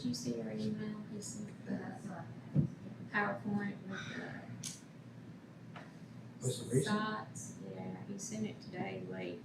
you see your email? He sent the PowerPoint with What's the the reason? sites. Yeah, he sent it today late.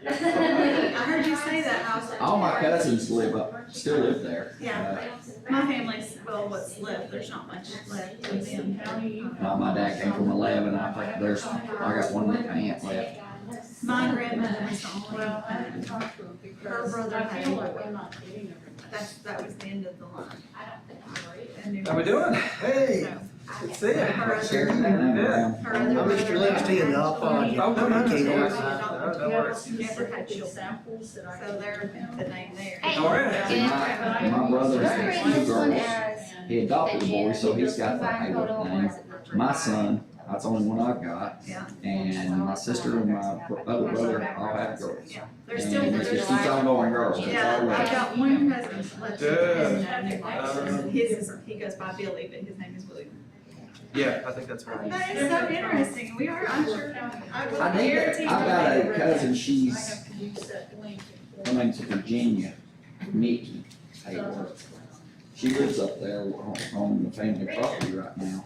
I heard you say that, and I was like. All my cousins still live there. Yeah, my family's, well, what's left, there's not much left of them. My dad came from 11, I think I got one aunt left. My grandmother was the only one. Her brother had more. That was the end of the line. And How we doing? Hey, so, good to see you. Her other- Sharing that name around. her other I'm Mr. brother Livingston, had I'll follow you. Oh, no, no, Okay, no, no, no worries. Never had children. So they're the name there. All right. My brother has two This one girls. has He adopted a boy, so he's got the design photo Hayward or name. is it portrait? My son, that's the only one I've got. Yeah. And my sister and my other brother all have girls. Yeah, they're still, And it just keeps on going girls. That's yeah, all I've right. got one cousin that's left. Good. And his is, he goes by Billy, but his name is William. Yeah, I think that's right. That is so interesting. We are, I'm sure, I will I need that. guarantee. I've got a cousin, I she's, have to use that link. her name's Virginia, Nikki Hayward. She lives up there on the family property right now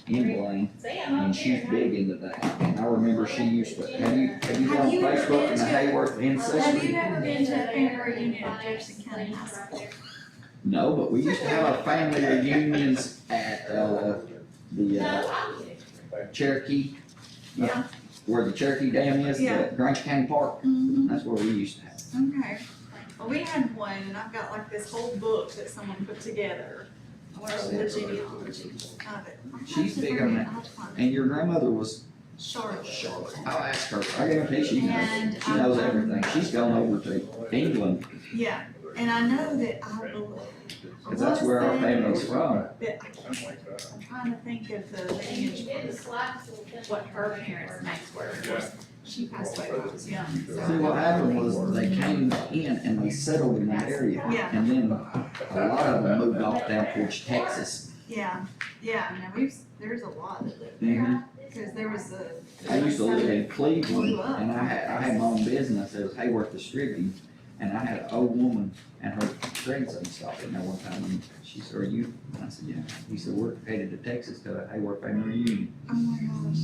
in Blaine, and she's big into that. And I remember she used to, have you been on Facebook in the Hayworth Have you ancestry? ever been to a family reunion at Jefferson County High School? No, but we used to have our family reunions at, the Cherokee. Yeah. Where the Cherokee Dam is, Yeah. the Grant County Park, Mm-hmm. that's where we used to have. Okay. Well, we had one, and I've got like this whole book that someone put together. Or the genealogy of it. She's big on that. I'll have to find it. And your grandmother was Charlotte. I'll ask her, I guarantee she knows, And she knows everything, she's gone over to England, Yeah, and I know that cause that's where our family's from. But I can't, I'm trying to think of the lineage, what her parents' names were. Of course, she passed away when I was young, See, so. what happened was they came in and they settled in that area. Yeah. And then a lot of them moved off down towards Texas. Yeah, now there's a lot that live Mhm. there, cause there was a. I used to live in Cleveland and I had my own business, it was Hayworth Distributing. And I had an old woman and her grandson stopped in there one time and she said, "Are you?" And I said, "Yeah." He said, "We're headed to Texas to a Hayworth family reunion." Oh my gosh,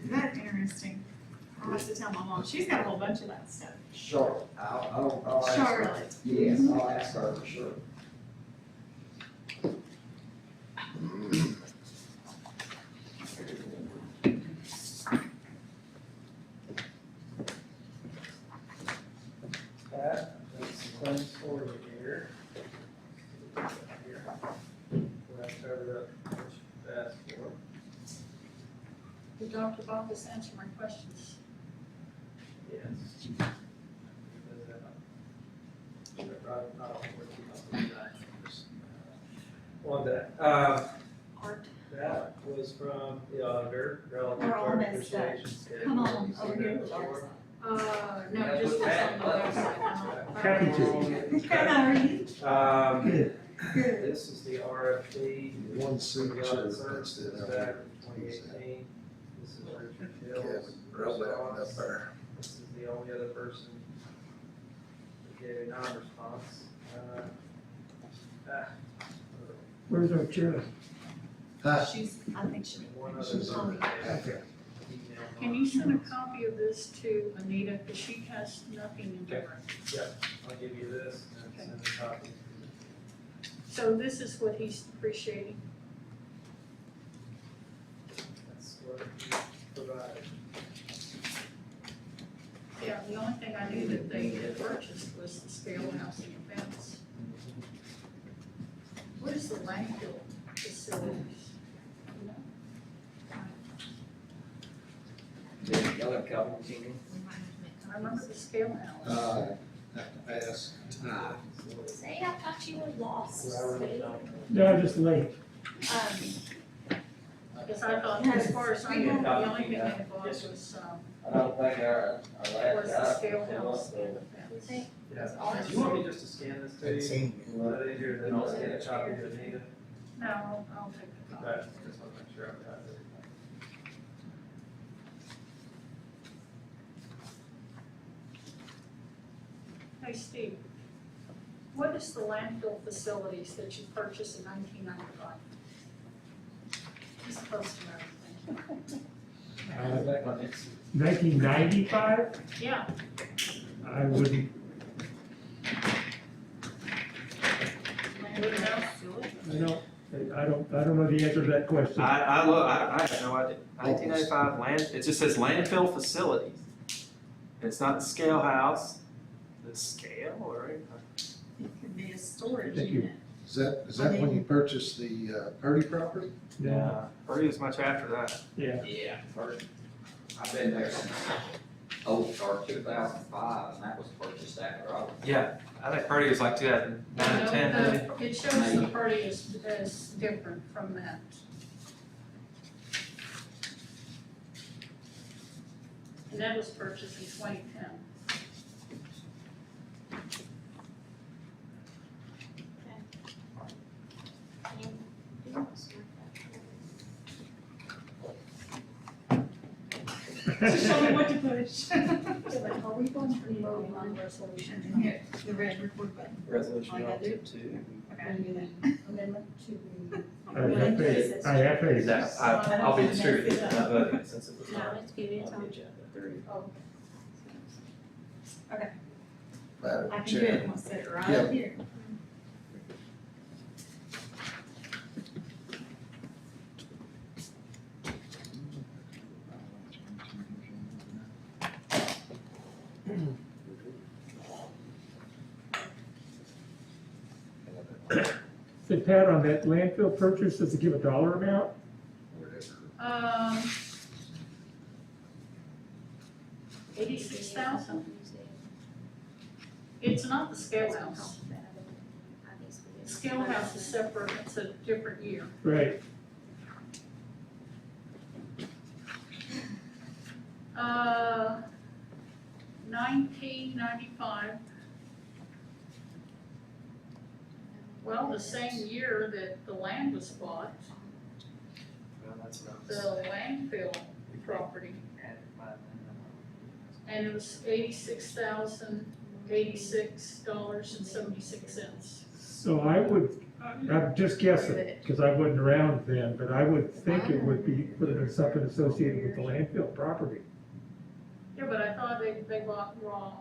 that's interesting. I'll have to tell my mom, she's got a whole bunch of that stuff. Charlotte, I'll ask her. Charlotte. Yes, I'll ask her for sure. Pat, there's some claims for you here. We're gonna cover up what you asked for. Did Dr. Bacchus answer my questions? Yes. Not all working on one that, Art. that was from the auditor, relative We're all to messed up. depreciation schedule. Come on, Have you over seen here that with before? No, just what's on the website. Happy Good, how are you? Good. This is the RFP. One signature, Services that's it. back in 2018. This is Richard Hill's Roll that one up response. there. This is the only other person that gave a non-response. Where's our chair? She's, I think One she's other. on the. Okay. Can you send a copy of this to Anita, because she has nothing in her. I'll give you this and send a copy. So this is what he's appreciating. That's what he provided. Yeah, the only thing I knew that they had purchased was the scale house and fence. What is the landfill facilities? You know? Y'all have copies in I remember the scale house. Have to ask Ty. Say, I thought you were lost. No, just late. Because I thought, as far as I knew, the only thing they bought was, I don't think our was last the guy. scale house and the fence. Yeah. Do you want me just to scan this to you? Is that easier than I'll scan a copy to Anita? No, I'll take the copy. Okay, just want to make sure I've got it. Hey, Steve, what is the landfill facilities that you purchased in 1995? You're supposed to know everything. Back on this. 1995? Yeah, I wouldn't, I don't know the answer to that question. I have no idea. 1995 land, it just says landfill facilities. It's not the scale house, the scale, or, It could be a storage Thank you. unit. Is that when you purchased the Purdy property? Yeah, Purdy was much after that. yeah. Yeah, I've been there since, or 2005, and that was purchased after I was. Yeah, I think Purdy was like 2009 or 10, maybe. It shows the party is different from that. And that was purchased in 2010. Just tell me what to push. Are we going to vote on resolution? Here, the red record button. Resolution All you gotta do. relative to. Amendment to the. I have faith. I'll be distributing, not voting, since it was No, not let's give it on the time. agenda. Madam I can do it, Chair, I'm gonna set it right Yeah. up here. Say, Pat, on that landfill purchase, does it give a dollar amount? whatever. 86,000? It's not the scale house. The scale house is separate, it's a different year. Right. Uh, 1995. Well, the same year that the land was bought, Well, that's not. the landfill property, and it was $86,086.76. So I'm just guessing, because I wasn't around then, but I would think it would be something associated with the landfill property. Yeah, but I thought they bought raw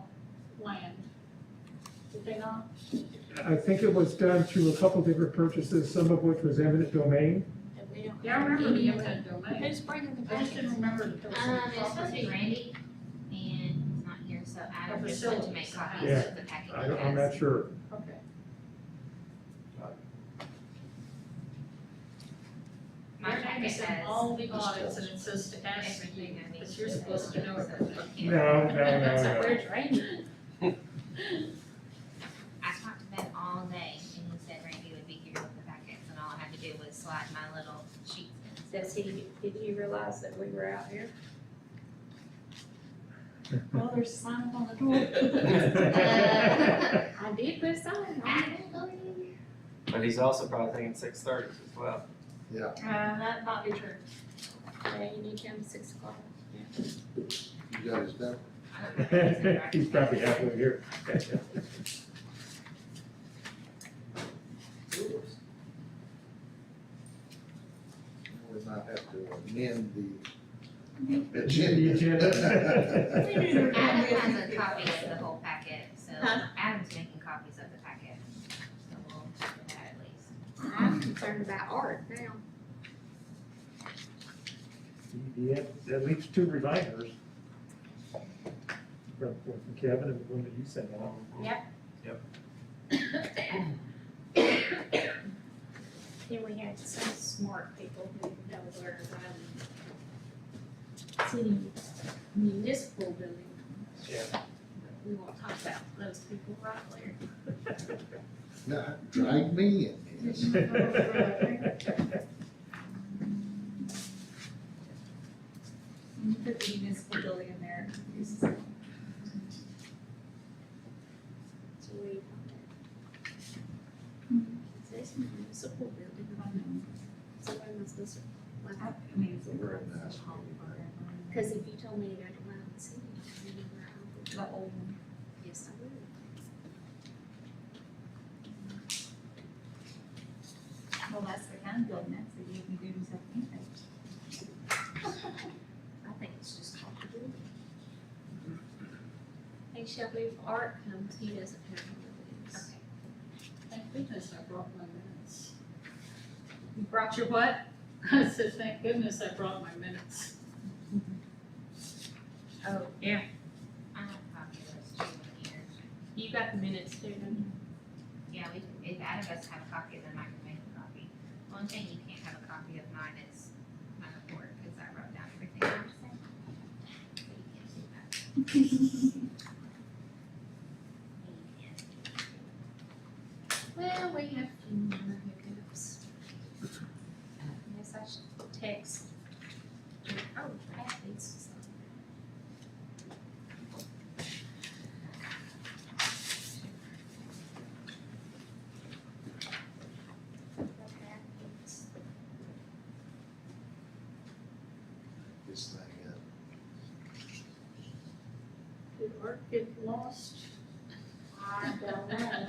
land. Did they not? I think it was done through a couple different purchases, some of which was eminent domain. Yeah, I remember the eminent domain. Who's bringing the I just didn't remember that there was some It's supposed to be property. Randy, and he's not here, so Adam A just went to make facilities. copies Yeah. of the packet. I'm not sure. Okay. My Your name packet is in has. all the audits, and it says to ask you, everything I need because you're to supposed to know know, so everything. you No, can't- no, no, So no. where's Randy? I talked to Ben all day, and he said Randy would be here with the packets, and all I had to do was slide my little sheets in. Did he realize that we were out here? Well, there's a sign up on the door. I did put a sign on it. But he's also probably thinking 6:30 as well. That might be true. Yeah, you need to come 6 o'clock. You got his number? I don't know if he's in right He's probably halfway here. We might have to amend the The agenda. agenda. Adam has a copy of the whole packet, so Huh? Adam's making copies of the packet, so we'll do that at least. I'm concerned about art now. Yeah, at least 2 reminders. From Kevin and the one that you sent out. Then we had some smart people who know where city municipal building. Yeah. We won't talk about those people right there. Now, drag me in this. You put the municipal building in there. So we. It says municipal building. So when was this? I mean, it's a Very nice. Because if you told me to go to Loudon City, I knew where I would. the old one. Yes, I would. Well, that's the kind of building, that's the you can do something. I think it's just called the building. Hey, shall be if Art comes, he doesn't have one of these. Okay. Thank goodness I brought my minutes. You brought your what? I said, thank goodness I brought my minutes. Oh, yeah, I have a copy of those too in here. you got the minutes too, don't you? Yeah, we can, if out of us have a copy, then I can make a copy. One thing you can't have a copy of mine is my report, because I wrote down everything I was saying. So you can't see that. Well, we have to minor hiccups. Yes, I should text. Oh, Pat needs to sign. Pat needs. This thing, Did Art get lost? I don't know.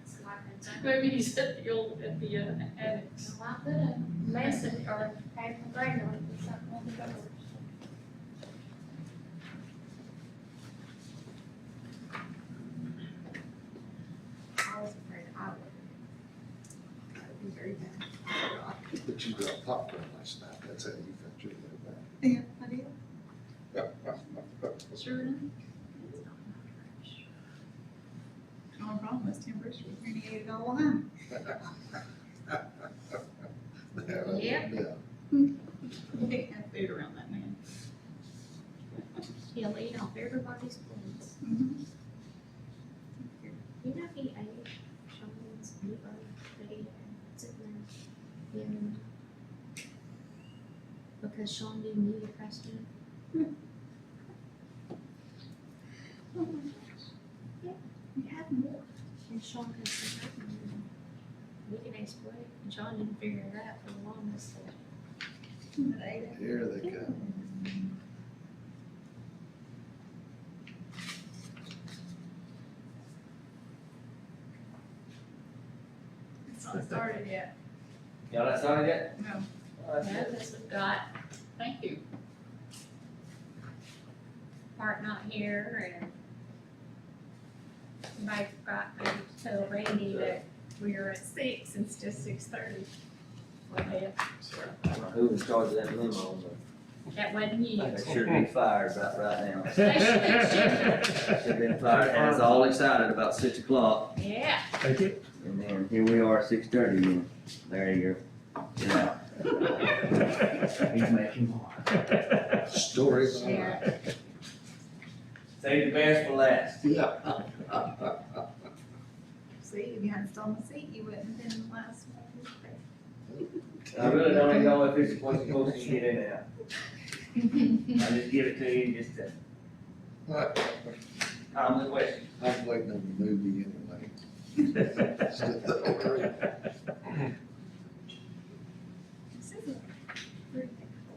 It's like it's Maybe he's at the annex. So I put a message or paper grade on it or something on the doors. I was afraid I would. That would be very bad. but you got popcorn last night, that's how you felt your little back. Yeah, I did. Sure enough. Only problem was Tim Brewster was going to eat it all the time. Yep. Yeah. You can't have food around that man. He'll eat off everybody's plates. Mhm. You know, he ate Sean's liver that he had sitting there. Yeah. Because Sean didn't eat it fast enough. Oh my gosh. Yeah, you had more. And Sean could say, we can explain. And Sean didn't figure it out for the longest. But I ate it. Here they come. It's not started yet. Y'all not started yet? No. Oh, that's Now good. this we've got Thank you. Art not here and Mike forgot maybe to tell Randy that we are at 6 instead of 6:30. Well, Who was in charge of that limo? that wasn't you. They should be fired right now. They Should have been fired, and it's all excited about 6 o'clock, Yeah. Thank you. and then here we are at 6:30 again. There you go. Yeah. He's making more. Story of my Yeah. life. Save the best for last. Yeah. See, if you hadn't stolen the seat, you wouldn't have been the last one. I really don't even know if it's supposed to get in there. I just give it to you just to calm the question. I'm waiting on the movie anyway. Still the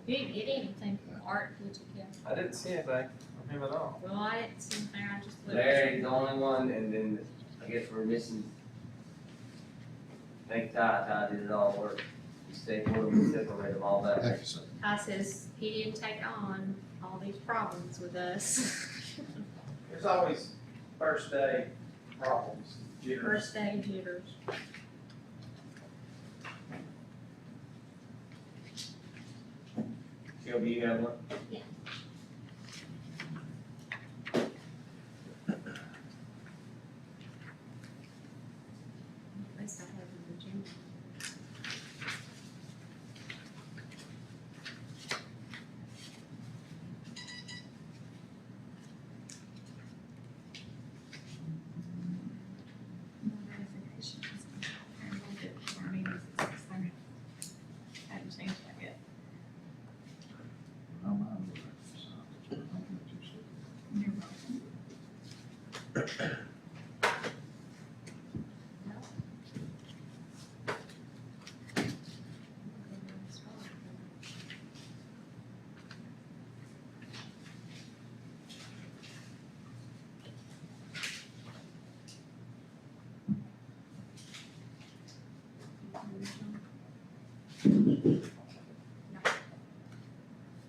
You didn't get anything from Art, did you, Kevin? I didn't see anything from him at all. Well, I didn't see anything, I just looked. Larry's the only one, and then I guess we're missing. I think Ty did it all work. He stayed for them and separate them all back. Thank you, sir. Ty says he didn't take on all these problems with us. There's always first day problems, jitters. First day jitters. Shelby, you have one? At least I have an agenda. Notifications. And we'll get our meetings at 6:30. Haven't changed that yet. I'm out of it, so I'll let you see. You're welcome.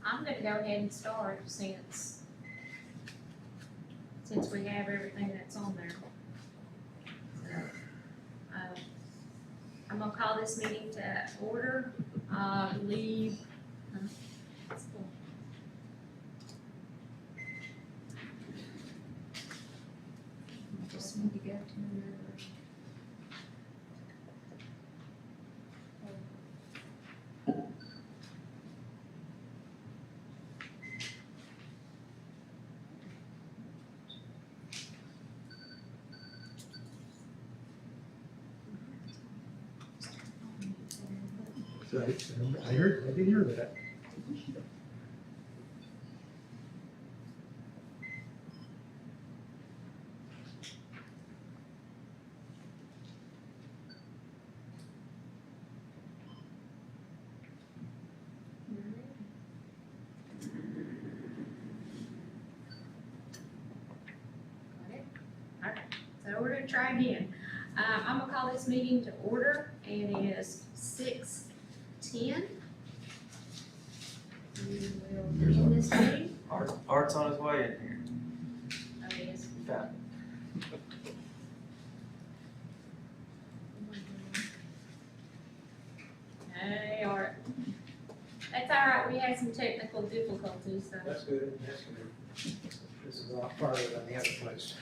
I'm gonna go ahead and start since since we have everything that's on there. So, I'm gonna call this meeting to order, leave. It's cool. I just need to go to another. So I did hear that. Got it? Okay, so we're gonna try again. I'm gonna call this meeting to order, and it is 6:10. We will begin this meeting. Art's on his way in here. Oh, yes. Found Hey, Art. That's all right, we had some technical difficulties, so. That's good, that's good. This is a lot farther than the other place.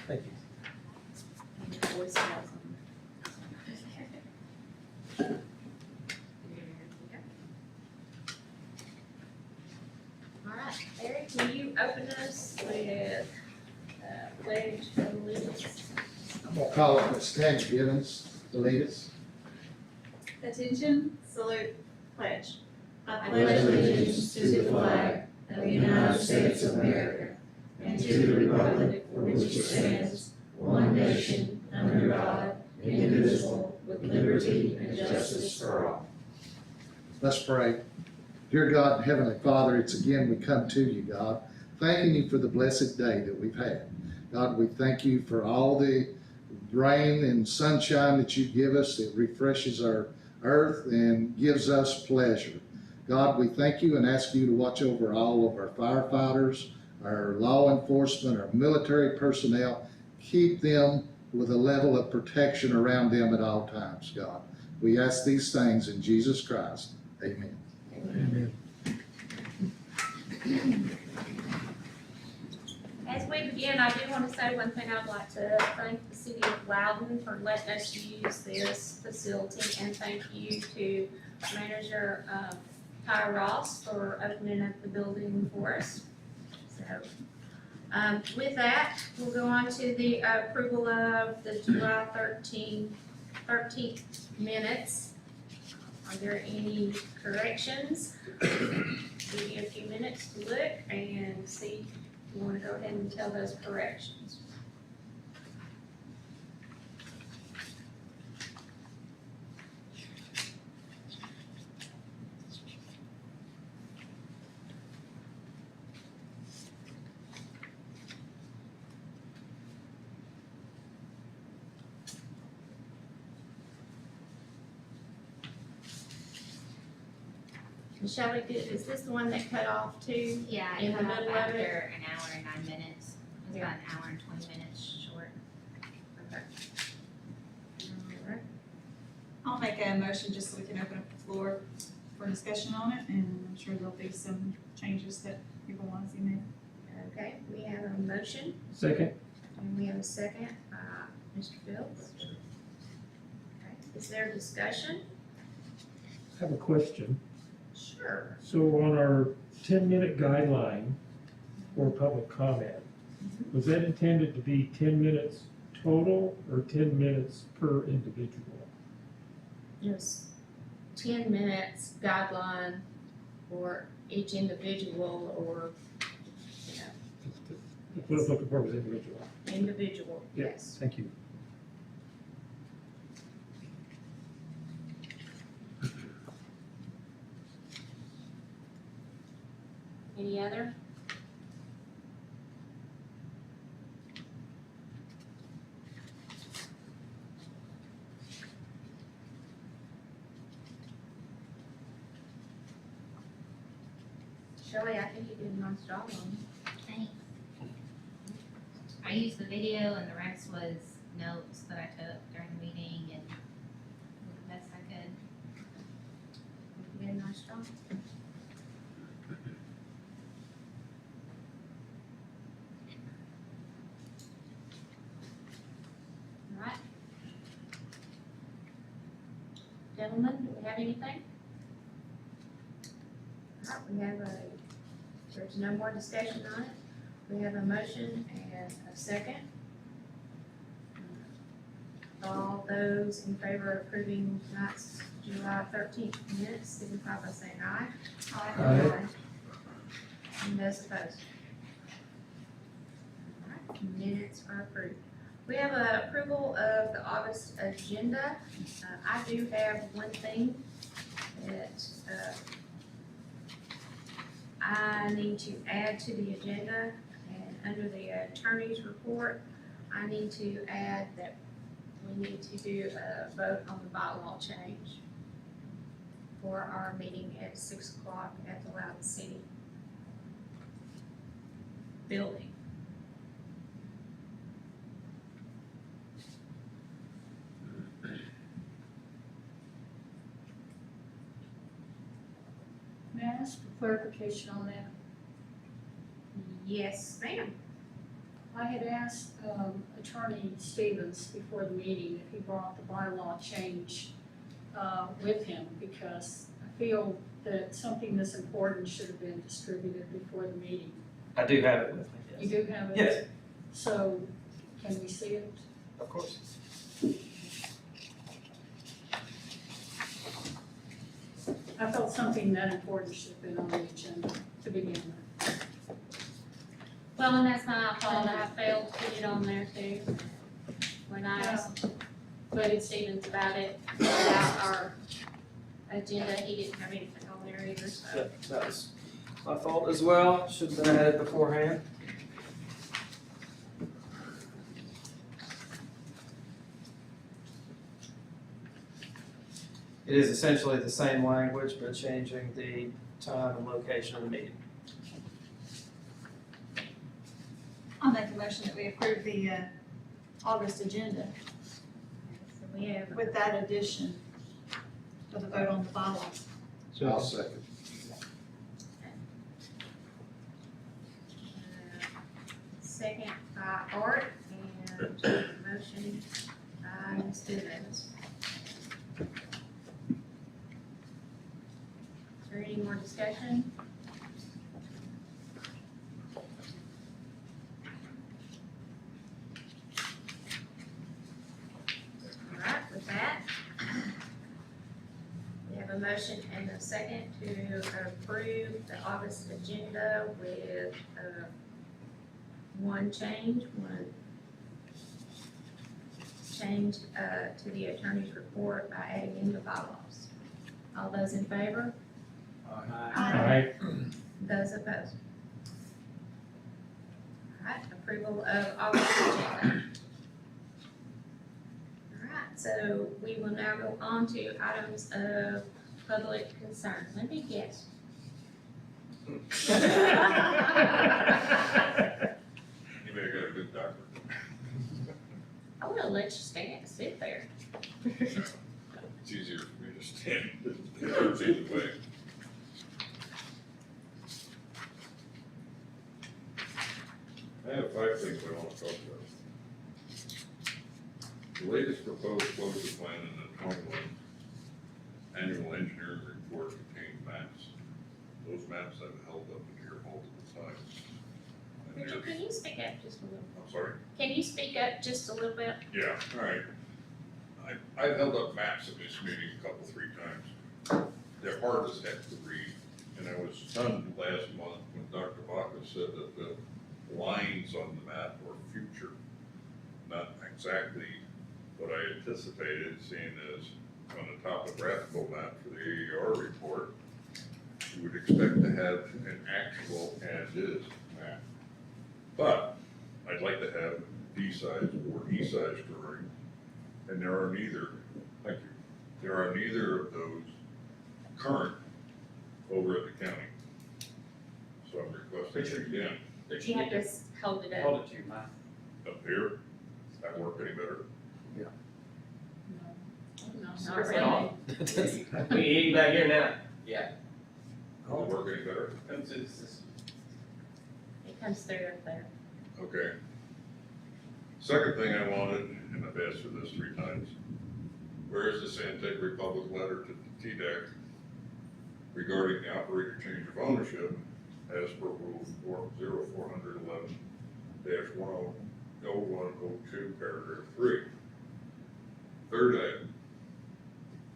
Thank you. And the voicemails on. All right, Eric, can you open us with pledge of allegiance? I'm gonna call up Miss Tanya Givens to lead us. Attention, salute, pledge. I pledge allegiance to the flag of the United States of America and to the republic for which it stands, one nation, under God, indivisible, with liberty and justice for all. Let's pray. Dear God and Heavenly Father, it's again we come to you, God, thanking you for the blessed day that we've had. God, we thank you for all the rain and sunshine that you give us. It refreshes our earth and gives us pleasure. God, we thank you and ask you to watch over all of our firefighters, our law enforcement, our military personnel. Keep them with a level of protection around them at all times, God. We ask these things in Jesus Christ. Amen. Amen. As we begin, I do want to say one thing. I'd like to thank the city of Loudon for letting us use this facility, and thank you to manager Ty Ross for opening up the building for us. So, with that, we'll go on to the approval of the July 13th minutes. Are there any corrections? Give you a few minutes to look and see if you want to go ahead and tell those corrections. Shall we do, is this the one that cut off too? Yeah, In it the cut off middle of after it? an hour and 9 minutes. It was about an hour and 20 minutes short. Okay. Alright. I'll make a motion just so we can open up the floor for discussion on it, and I'm sure there'll be some changes that people want to see made. Okay, we have a motion, Second, and we have a second, Mr. Phillips. Okay, is there discussion? I have a question. Sure. So on our 10-minute guideline for public comment, was that intended to be 10 minutes total or 10 minutes per individual? Just 10 minutes guideline for each individual, or, you know, What I was looking for was individual. individual, Yeah. yes. Thank you. Any other? Shelley, I think you did a nice job on Thanks. I used the video and the rest was notes that I took during the meeting and did the best I could. it. You did a nice job. All right. Gentlemen, do we have anything? All right, we have there's no more discussion on it. We have a motion and a second. All those in favor of approving tonight's July 13th minutes, signify by saying aye. Aye. And those opposed? All right, minutes are approved. We have a approval of the August agenda. I do have one thing that, I need to add to the agenda, and under the attorney's report, I need to add that we need to do a vote on the bylaw change for our meeting at 6 o'clock at the Loudon City building. May I ask for clarification on that? Yes, ma'am. I had asked Attorney Stevens before the meeting if he brought the bylaw change with him, because I feel that something this important should have been distributed before the meeting. I do have it with me, You yes. do have it? Yes, So, can we see it? of course. I felt something that important should have been on the agenda to begin with. Well, and that's my fault, I failed to put it on there too. When I asked Stevens about it, about our agenda, he didn't have anything on there either, so. Yep, that was my fault as well, should have been added beforehand. It is essentially the same language, but changing the time and location of the meeting. I'll make a motion that we approve the August agenda So we have. with that addition for the vote on the bylaws. I'll second. Second by Art, and motion by Ms. Stevens. Is there any more discussion? All right, with that, we have a motion and a second to approve the August agenda with, one change to the attorney's report by adding in the bylaws. All those in favor? Aye. Those opposed? All right, approval of August agenda. All right, so we will now go on to items of public concern. Let me guess. You better go to a good doctor. I would have let you sit there. It's easier for me to stand. It hurts either way. I have 5 things I want to talk about. The latest proposed closure plan in the 21 annual engineering report contains maps. Those maps I've held up in here multiple times. And Richard, there's- can you speak up just a little? I'm sorry? Can you speak up just a little bit? Yeah, all right. I've held up maps at this meeting a couple, 3 times. They're hard as heck to read, and I was stunned last month when Dr. Baca said that the lines on the map were future, not exactly what I anticipated, seeing as on the topographical map for the AER report, you would expect to have an actual as-is map. But I'd like to have D-size or E-size drawing, and there are neither, thank you, there are neither of those current over at the county. so I'm requesting it again. You have to hold it up. Hold it to your mouth. Up here, does that work any better? No, It's not very really. on. We eating back here now? Yeah. Does it work any better? It comes through up there. Okay. Second thing I wanted, and I've asked for this 3 times, where is the Santec Republic letter to TDEC regarding the operator change of ownership as per rule 40411-10102, paragraph 3. Third item,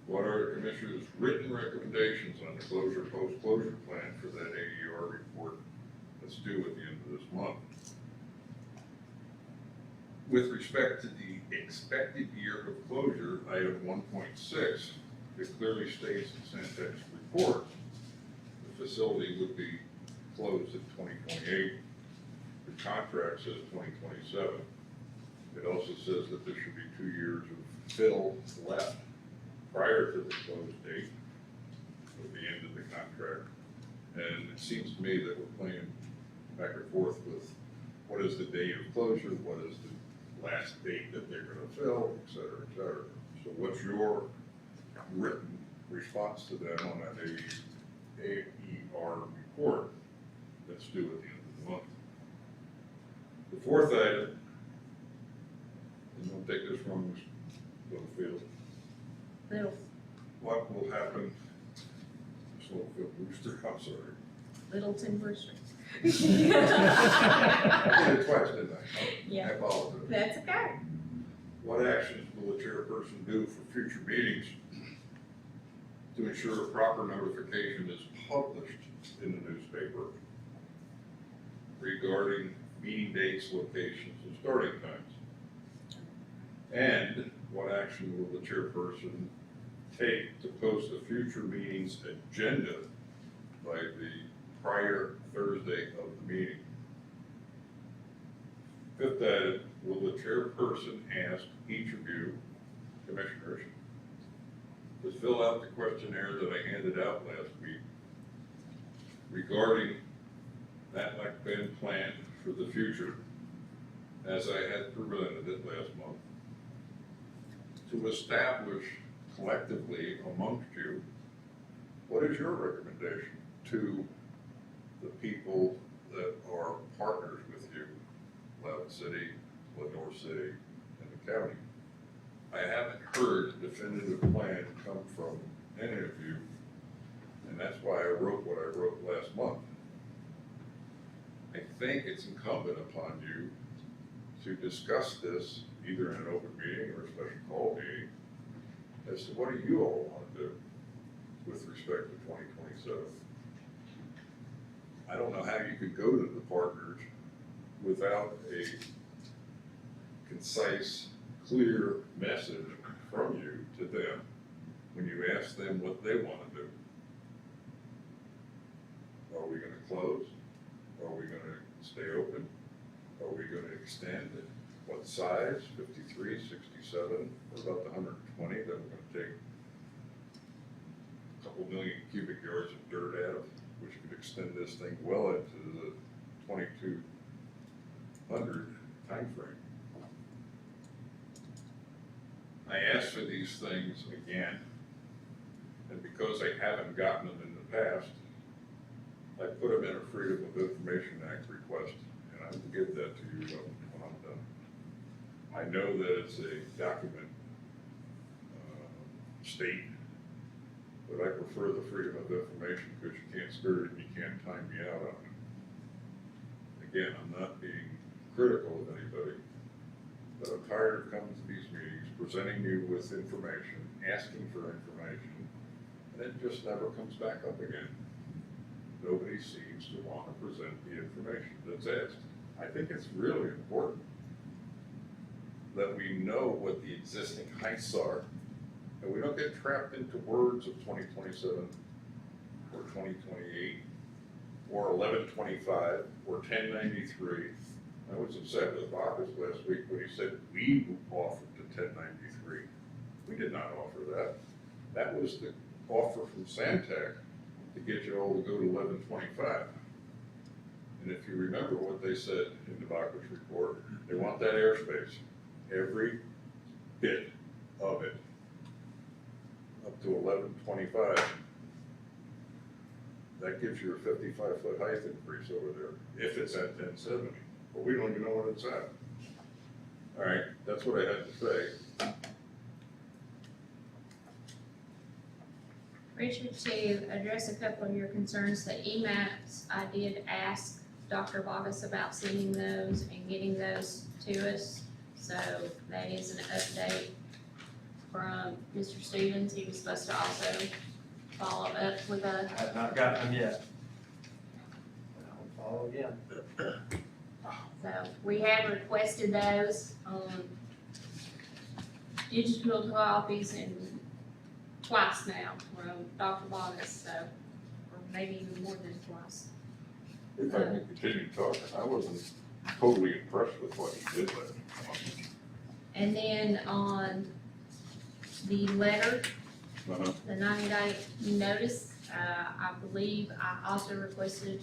what are the commissioner's written recommendations on the closure, post-closure plan for that AER report that's due at the end of this month? With respect to the expected year of closure, item 1.6, it clearly states in Santec's report, the facility would be closed in 2028. The contract says 2027. It also says that there should be 2 years of fill left prior to the close date of the end of the contract. And it seems to me that we're playing back and forth with what is the date of closure, what is the last date that they're gonna fill, et cetera, et cetera. So what's your written response to them on that AER report that's due at the end of the month? The fourth item, and don't take this wrong, Littlefield, Little, what will happen, this Littlefield Rooster, I'm sorry. Littleton Brewster. I did it twice, didn't I? I Yeah, apologize. that's okay. What actions will the chairperson do for future meetings to ensure a proper notification is published in the newspaper regarding meeting dates, locations, and starting times? And what action will the chairperson take to post the future meeting's agenda by the prior Thursday of the meeting? Fifth item, will the chairperson ask each of you, commissioners, to fill out the questionnaire that I handed out last week regarding that been planned for the future, as I had presented it last month, to establish collectively amongst you, what is your recommendation to the people that are partners with you, Loudon City, Lenore City, and the county? I haven't heard a definitive plan come from any of you, and that's why I wrote what I wrote last month. I think it's incumbent upon you to discuss this either in an open meeting or a special call meeting as to what do you all want to do with respect to 2027. I don't know how you could go to the partners without a concise, clear message from you to them when you ask them what they want to do. Are we going to close? Are we going to stay open? Are we going to extend it? What size? 53, 67, or about the 120 that we're going to take a couple million cubic yards of dirt out of, which could extend this thing well into the 2200 timeframe. I asked for these things again, and because I haven't gotten them in the past, I put them in a Freedom of Information Act request, and I will give that to you when I'm done. I know that it's a document state, but I prefer the Freedom of Information because you can't skirt it and you can't time me out on it. Again, I'm not being critical of anybody, but I'm tired of coming to these meetings, presenting you with information, asking for information, and it just never comes back up again. Nobody seems to want to present the information that's asked. I think it's really important that we know what the existing heights are, and we don't get trapped into words of 2027 or 2028 or 1125 or 1093. I was upset with Bacchus last week when he said we offered the 1093. We did not offer that. That was the offer from Santec to get you all to go to 1125. And if you remember what they said in the Bacchus report, they want that airspace, every bit of it, up to 1125. That gives you a 55-foot height increase over there, if it's at 1070, but we don't even know what it's at. All right, that's what I had to say. Richard, to address a couple of your concerns, the EMAPs, I did ask Dr. Vargas about sending those and getting those to us. So that is an update from Mr. Stevens. He was supposed to also follow up with a, I have not gotten them yet. I'll follow again. so we have requested those, digital copies and twice now from Dr. Vargas, so, or maybe even more than twice. If I can continue talking, I wasn't totally impressed with what he did there. And then on the letter, Uh-huh. the 90-day notice, I believe I also requested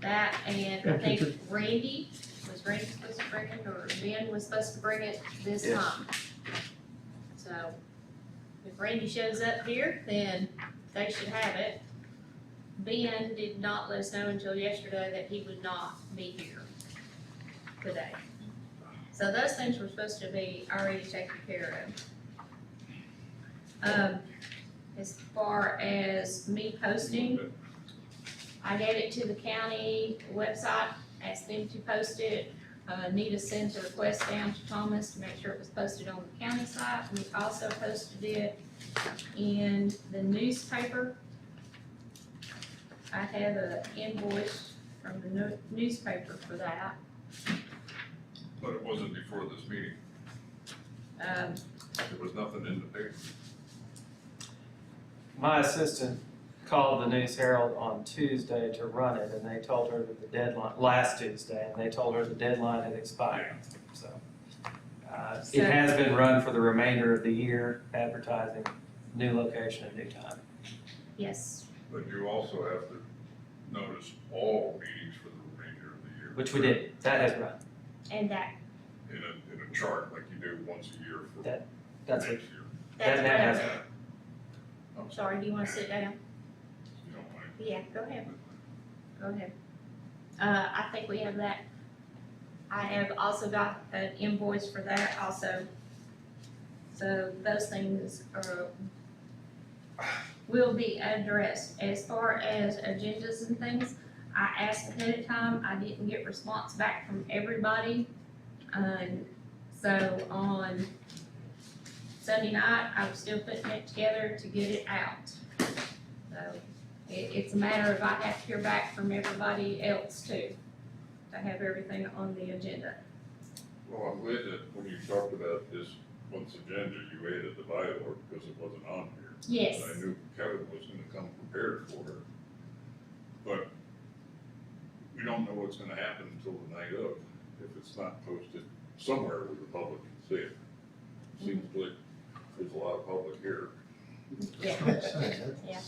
that, and I think Randy supposed to bring it, or Ben was supposed to bring it this Yes. time. So, if Randy shows up here, then they should have it. Ben did not let us know until yesterday that he would not be here today. So those things were supposed to be already taken care of. As far as me posting, I gave it to the county website, asked them to post it. Nita sent a request down to Thomas to make sure it was posted on the county site. We also posted it in the newspaper. I have an invoice from the newspaper for that. But it wasn't before this meeting. Um, There was nothing in the paper. My assistant called the News Herald on Tuesday to run it, and they told her that the deadline, last Tuesday, and they told her the deadline had expired, so. It has been run for the remainder of the year, advertising new location and new time. Yes, But you also have to notice all meetings for the remainder of the year. Which we did, that has run, and that, In a chart like you do once a year for that's next what, year. that's that has what, run. I'm sorry, do you wanna sit down? You don't mind. Yeah, go ahead. Go ahead. I think we have that. I have also got an invoice for that also. So those things will be addressed. As far as agendas and things, I asked ahead of time, I didn't get response back from everybody. So on Sunday night, I was still putting it together to get it out. So it's a matter of I have to hear back from everybody else too, to have everything on the agenda. Well, I'm glad that when you talked about this month's agenda, you added the bylaw because it wasn't on here. Yes. I knew Kevin was gonna come prepared for her. But we don't know what's gonna happen until the night of, if it's not posted somewhere where the public can see it. Seems like there's a lot of public here. Yeah. Yeah.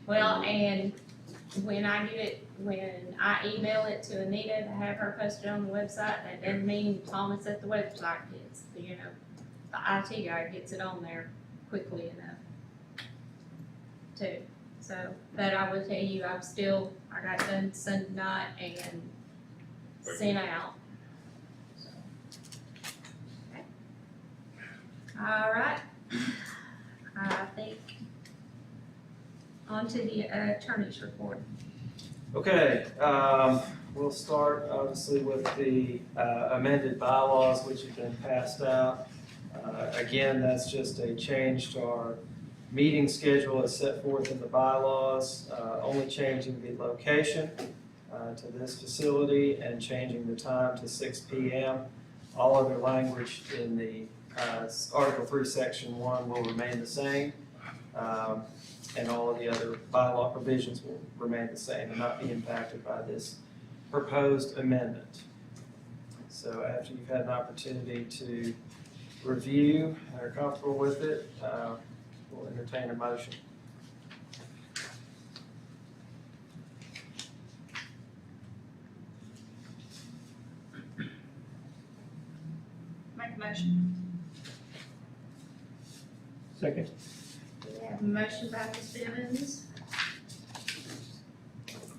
Well, and when I email it to Anita to have her posted on the website, that doesn't mean Thomas at the website gets, the IT guy gets it on there quickly enough too. So, but I will tell you, I got done Sunday night and sent out. So. Okay. All right. I think on to the attorney's report. Okay, we'll start obviously with the amended bylaws which have been passed out. Again, that's just a change to our meeting schedule as set forth in the bylaws, only changing the location to this facility and changing the time to 6 p.m. All other language in the Article 3, Section 1 will remain the same. And all of the other bylaw provisions will remain the same and not be impacted by this proposed amendment. So after you've had an opportunity to review and are comfortable with it, we'll entertain a motion. a motion? Second. We have a motion by Mr. Evans.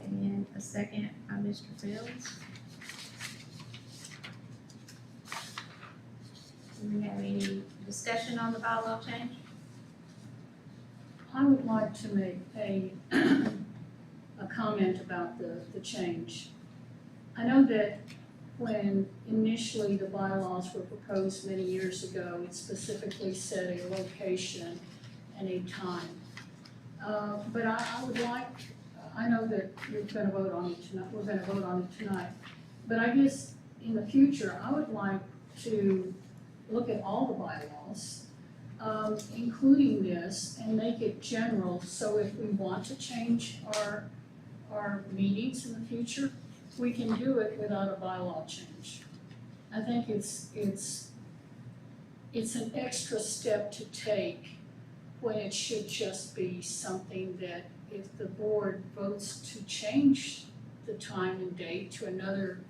And a second by Mr. Fields. Do we have any discussion on the bylaw change? I would like to make a comment about the change. I know that when initially the bylaws were proposed many years ago, it specifically said a location and a time. But I would like, I know that we're gonna vote on it tonight, but I guess in the future, I would like to look at all the bylaws, including this, and make it general, so if we want to change our meetings in the future, we can do it without a bylaw change. I think it's an extra step to take when it should just be something that if the board votes to change the time and date to another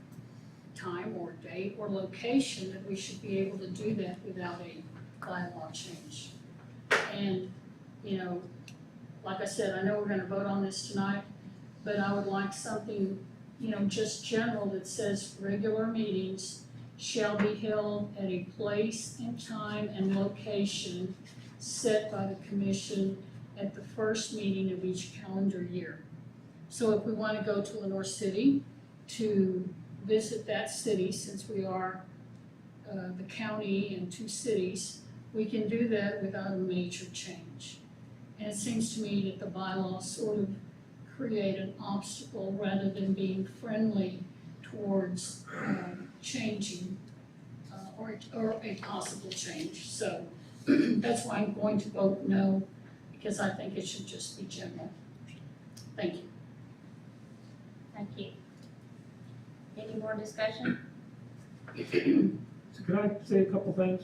time or date or location, that we should be able to do that without a bylaw change. And, you know, like I said, I know we're gonna vote on this tonight, but I would like something, you know, just general that says regular meetings shall be held at a place and time and location set by the commission at the first meeting of each calendar year. So if we wanna go to Lenore City to visit that city, since we are the county and 2 cities, we can do that without a major change. And it seems to me that the bylaws sort of create an obstacle rather than being friendly towards changing or a possible change. So that's why I'm going to vote no, because I think it should just be general. Thank you. Thank you. Any more discussion? So can I say a couple things?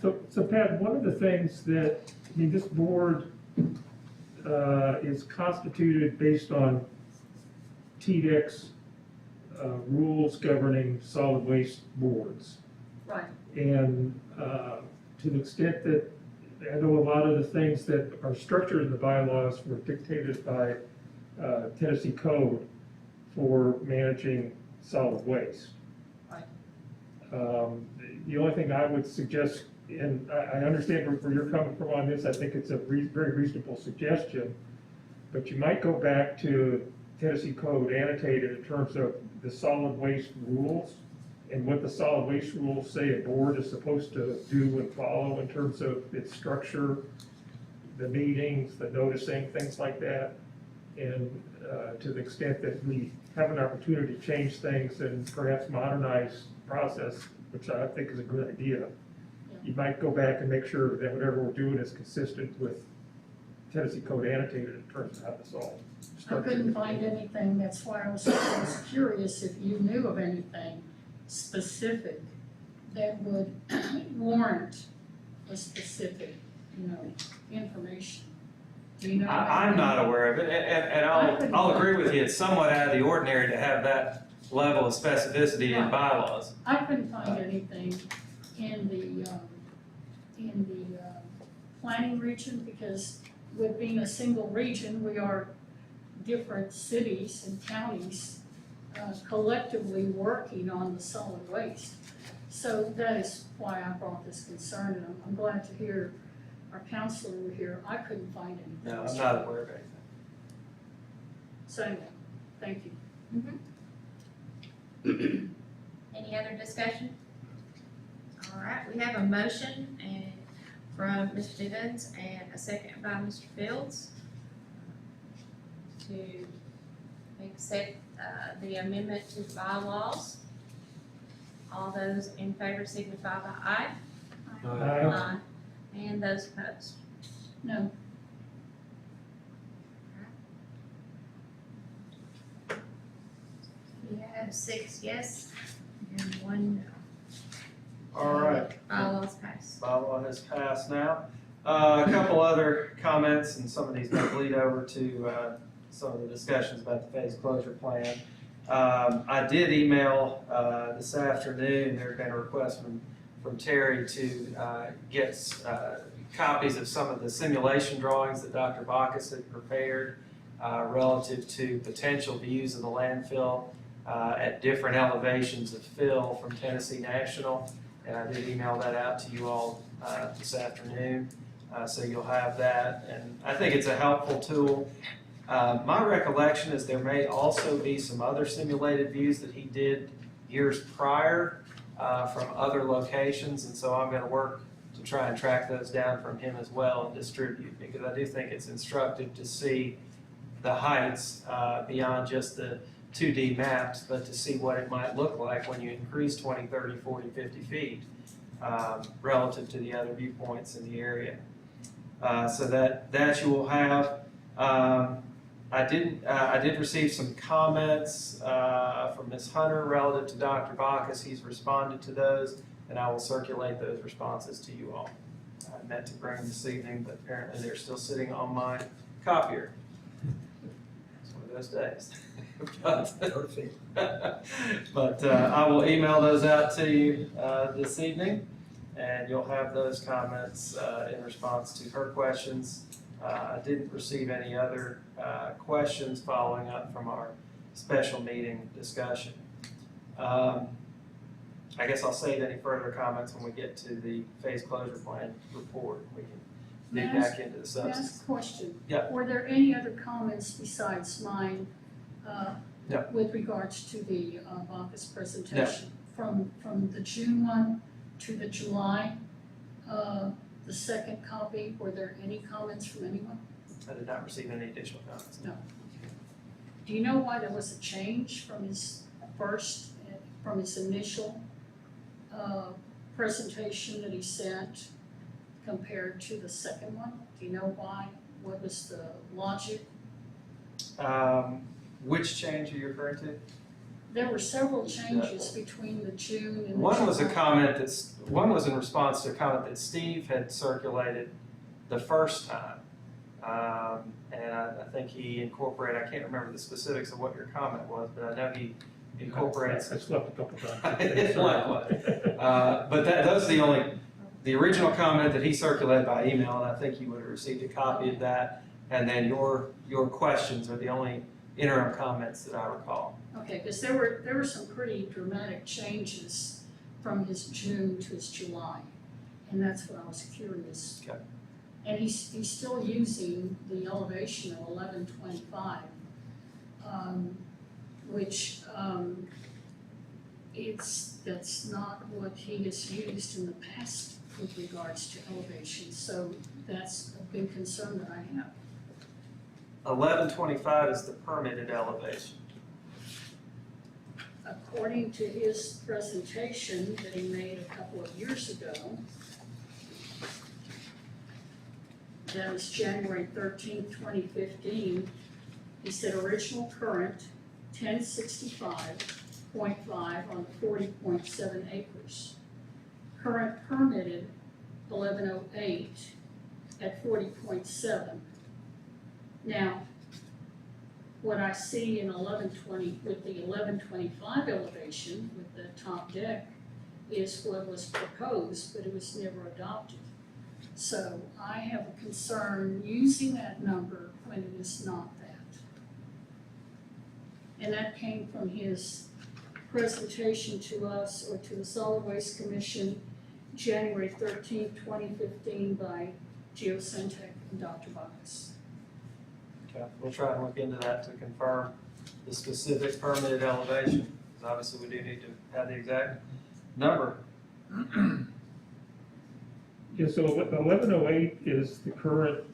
Sure. So Pat, one of the things that, I mean, this board is constituted based on TDEC's rules governing solid waste boards. Right. And to the extent that, I know a lot of the things that are structured in the bylaws were dictated by Tennessee code for managing solid waste. Right. The only thing I would suggest, and I understand where you're coming from on this, I think it's a very reasonable suggestion, but you might go back to Tennessee code annotated in terms of the solid waste rules and what the solid waste rules say a board is supposed to do and follow in terms of its structure, the meetings, the noticing, things like that. And to the extent that we have an opportunity to change things and perhaps modernize the process, which I think is a good idea, you might go back and make sure that whatever we're doing is consistent with Tennessee code annotated in terms of how this all I structured. couldn't find anything, that's why I was curious if you knew of anything specific that would warrant a specific, you know, information. Do you know? I'm not aware of it, and I'll agree with you, it's somewhat out of the ordinary to have that level of specificity in Right. bylaws. I couldn't find anything in the planning region, because with being a single region, we are different cities and counties collectively working on the solid waste. So that is why I brought this concern, and I'm glad to hear our counselor were here. I couldn't find anything. No, I'm not aware of anything. So anyway, thank you. Any other discussion? All right, we have a motion from Mr. Evans and a second by Mr. Fields to accept the amendment to the bylaws. All those in favor signify by aye. Aye. And those opposed? No, We have 6 yes and 1 no. All right. Bylaws passed. Bylaw has passed now. A couple other comments, and some of these may bleed over to some of the discussions about the phase closure plan. I did email this afternoon, there had been a request from from Terry to get copies of some of the simulation drawings that Dr. Bacchus had prepared relative to potential views of the landfill at different elevations of fill from Tennessee National. And I did email that out to you all this afternoon, so you'll have that. And I think it's a helpful tool. My recollection is there may also be some other simulated views that he did years prior from other locations, and so I'm going to work to try and track those down from him as well and distribute, because I do think it's instructive to see the heights beyond just the 2D maps, but to see what it might look like when you increase 20, 30, 40, 50 feet relative to the other viewpoints in the area. So that you will have. I did receive some comments from Ms. Hunter relative to Dr. Bacchus. He's responded to those, and I will circulate those responses to you all. I meant to bring them this evening, but apparently they're still sitting on my copier. It's one of those days. but I will email those out to you this evening, and you'll have those comments in response to her questions. I didn't receive any other questions following up from our special meeting discussion. I guess I'll save any further comments when we get to the phase closure plan report. We can dig back into the substance. Last question. Yeah. Were there any other comments besides mine No. with regards to the Bacchus presentation? From the June one to the July, the second copy, were there any comments from anyone? I did not receive any additional comments. No. Do you know why there was a change from his initial presentation that he sent compared to the second one? Do you know why? What was the logic? Which change are you referring to? There were several changes between the June and the One was a July. comment one was in response to a comment that Steve had circulated the first time. And I think he incorporated, I can't remember the specifics of what your comment was, but I know he incorporates. I slept a couple times. But those are the original comment that he circulated by email, and I think you would have received a copy of that. And then your questions are the only interim comments that I recall. Okay, because there were some pretty dramatic changes from his June to his July, and that's what I was curious. Okay. And he's still using the elevation of 1125, which that's not what he has used in the past with regards to elevation. So that's a big concern that I have. 1125 is the permitted elevation. According to his presentation that he made a couple of years ago, that was January 13th, 2015, he said original current 1065.5 on 40.7 acres. Current permitted 1108 at 40.7. Now, what I see in 1120 with the 1125 elevation with the top deck is what was proposed, but it was never adopted. So I have a concern using that number when it is not that. And that came from his presentation to us or to the Solid Waste Commission, January 13th, 2015 by Geosentech and Dr. Bacchus. Okay, we'll try and look into that to confirm the specific permitted elevation, because obviously we do need to have the exact number. Yeah, so 1108 is the current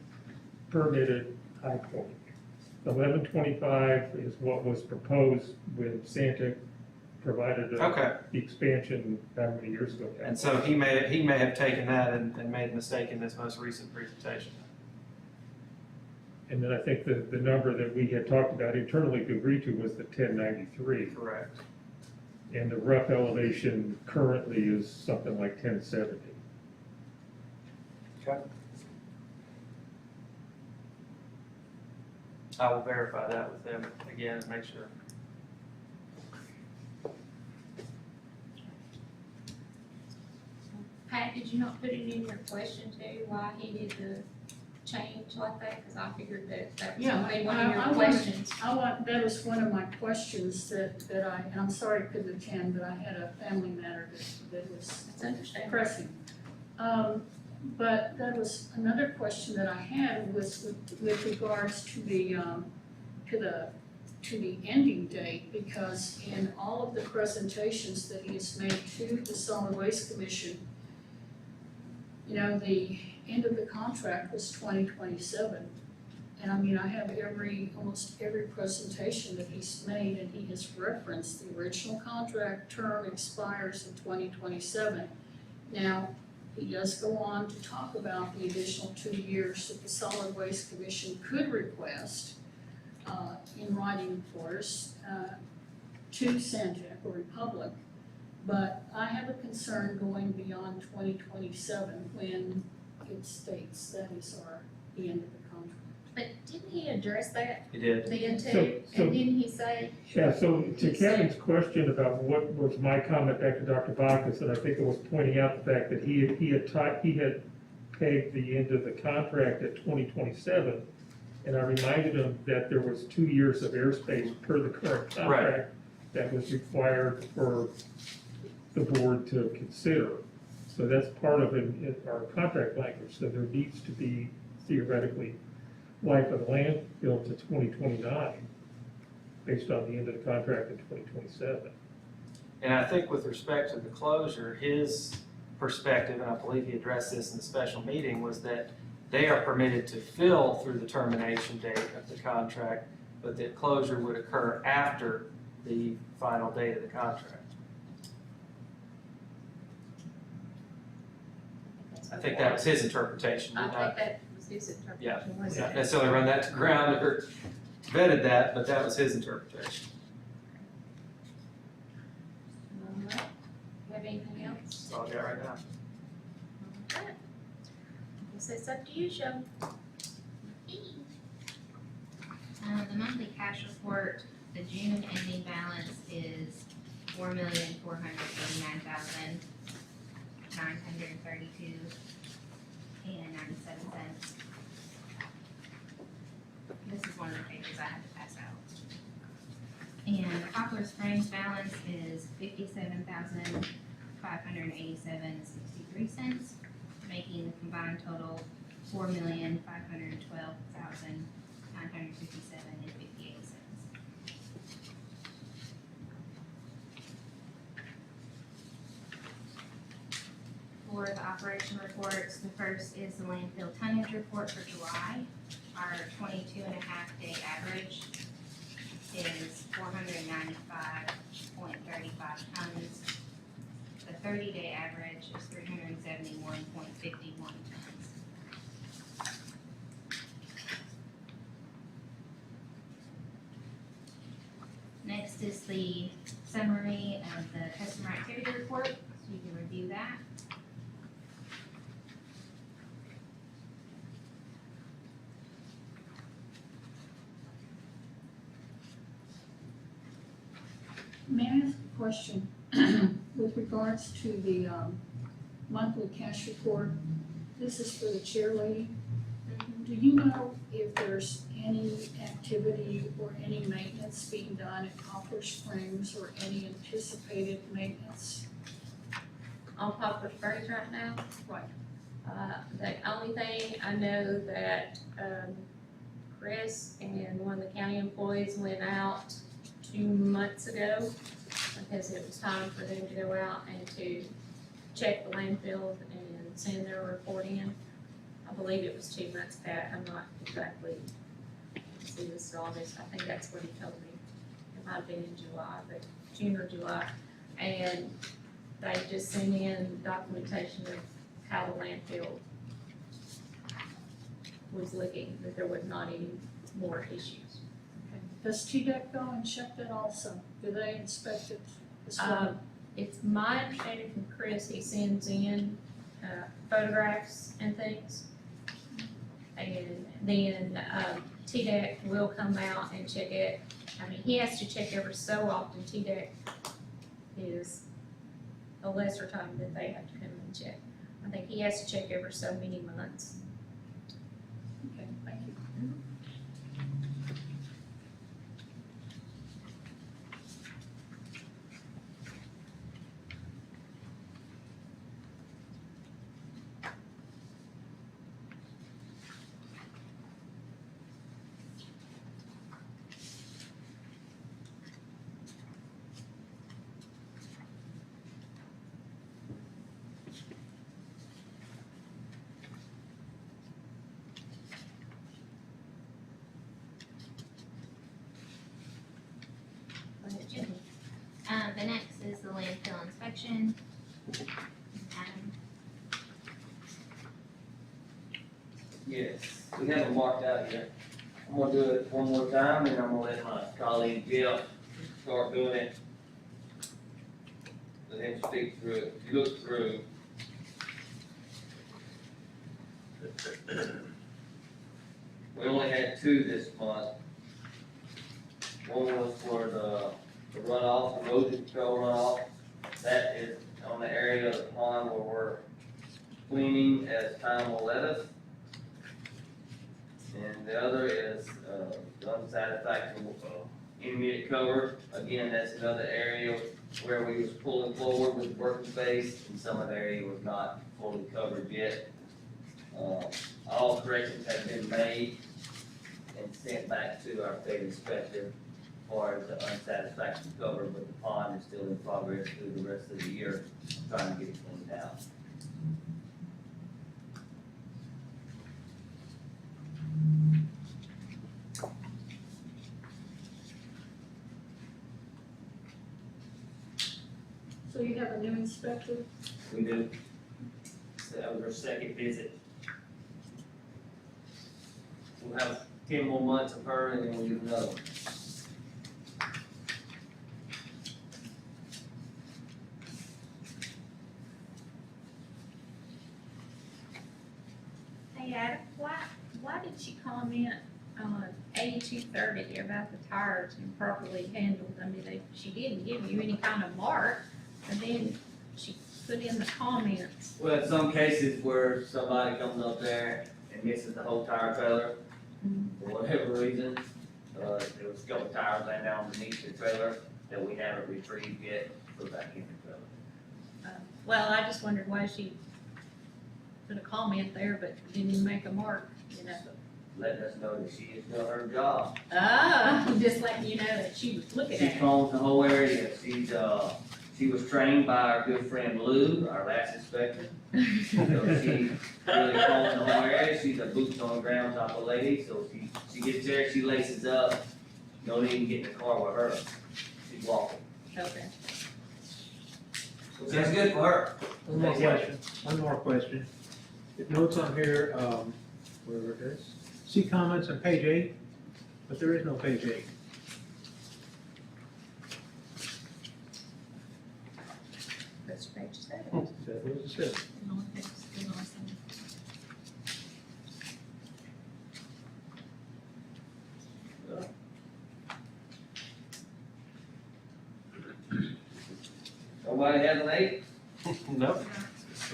permitted high point. 1125 is what was proposed when Santa provided Okay. the expansion how many years ago. And so he may have taken that and made a mistake in this most recent presentation. And then I think the number that we had talked about internally to agree to was the 1093. Correct. And the rough elevation currently is something like 1070. Okay. I will verify that with them again and make sure. Matt, did you not put it in your question too, why he did the change like that? Cause I figured that was gonna be one of your questions. That was one of my questions that and I'm sorry I couldn't attend, but I had a family matter that was That's understandable. pressing. But that was another question that I had was with regards to the ending date, because in all of the presentations that he has made to the Solid Waste Commission, you know, the end of the contract was 2027. And I mean, I have almost every presentation that he's made, and he has referenced the original contract term expires in 2027. Now, he does go on to talk about the additional 2 years that the Solid Waste Commission could request in writing for us to Santec or Republic. But I have a concern going beyond 2027 when it states that is the end of the contract. But didn't he address that He did. then So- too? so- And didn't he say, Yeah, so to Kevin's question about what was my comment back to Dr. Bacchus, and I think it was pointing out the fact that he had pegged the end of the contract at 2027, and I reminded him that there was 2 years of airspace per the current contract that was required for the board to consider. So that's part of in our contract language, so there needs to be theoretically life of the landfill to 2029, based on the end of the contract in 2027. And I think with respect to the closure, his perspective, and I believe he addressed this in the special meeting, was that they are permitted to fill through the termination date of the contract, but that closure would occur after the final date of the contract. I think that was his interpretation. I Did think not, that was his interpretation, wasn't not it? necessarily run that to ground or vetted that, but that was his interpretation. All right. You have anything else? That's all I got right now. Okay. I guess it's up to you, Shelby. The monthly cash report, the June ending balance is $4,439,932.97. This is one of the pages I had to pass out. And the Poplar Springs balance is $57,587.63, making the combined total $4,512,957.58. For the operation reports, the first is the landfill tonnage report for July. Our 22.5 day average is 495.35 tons. The 30-day average is 371.51 tons. Next is the summary of the customer activity report, so you can review that. May I ask a question with regards to the monthly cash report? This is for the chair lady. Do you know if there's any activity or any maintenance being done at Poplar Springs or any anticipated maintenance? On Poplar Springs right now? Right. The only thing I know that, Chris and one of the county employees went out 2 months ago because it was time for them to go out and to check the landfill and send their report in. I believe it was 2 months back, I'm not exactly, see this is August, I think that's what he told me. It might have been in July, but June or July. And they just sent in documentation of how the landfill was looking, that there was not any more issues. Does TDEC go and check that also? Do they inspect it as well? It's my understanding from Chris, he sends in, photographs and things. And then, TDEC will come out and check it. I mean, he has to check every so often. TDEC is a lesser time that they have to come and check. I think he has to check every so many months. Okay, thank you. Go ahead, Jim. The next is the landfill inspection. Adam, Yes, we have it marked out here. I'm gonna do it one more time, and I'm gonna let my colleague Jeff start doing it. Let him speak through it, look through. We only had two this month. One was for the runoff, erosion control runoff. That is on the area of the pond where we're cleaning as time will let us. And the other is, the unsatisfactory, intermediate cover. Again, that's another area where we was pulling forward with the working phase, and some of the area was not fully covered yet. All corrections have been made and sent back to our state inspector as far as the unsatisfactory cover, but the pond is still in progress through the rest of the year, trying to get it cleaned out. So you have a new inspector? We do. So that was our second visit. We'll have 10 more months of her, and then we'll do another one. Hey Adam, why did she comment on 8230 about the tires improperly handled? I mean, she didn't give you any kind of mark, and then she put in the comments. Well, in some cases where somebody comes up there and misses the whole tire trailer, for whatever reason, there was a couple tires laying down beneath the trailer that we haven't retrieved yet, put back in the trailer. Well, I just wondered why she put a comment there, but didn't even make a mark, you know. Letting us know that she is doing her job. Ah, just letting you know that she was looking She at it. combs the whole area. She was trained by our good friend Lou, our last inspector. So she really combs the whole area. She's a boots on the ground type of lady, so she gets there, she laces up. Don't even get in the car with her. She's walking. Okay. So that's good for her. One more question. It notes on here, where it is, see comments on page 8, but there is no page 8. That's page 7. So what does it say? Nobody has an 8? Nope.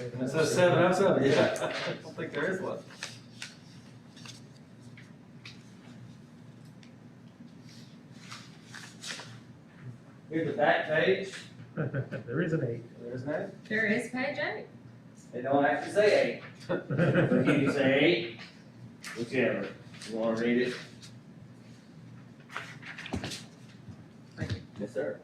It says 707, yeah. I don't think there is one. Here's the back page. There is an 8. There's an 8. There is page 8. They don't actually say 8. But you can say 8, whichever. You wanna read it? Yes, sir.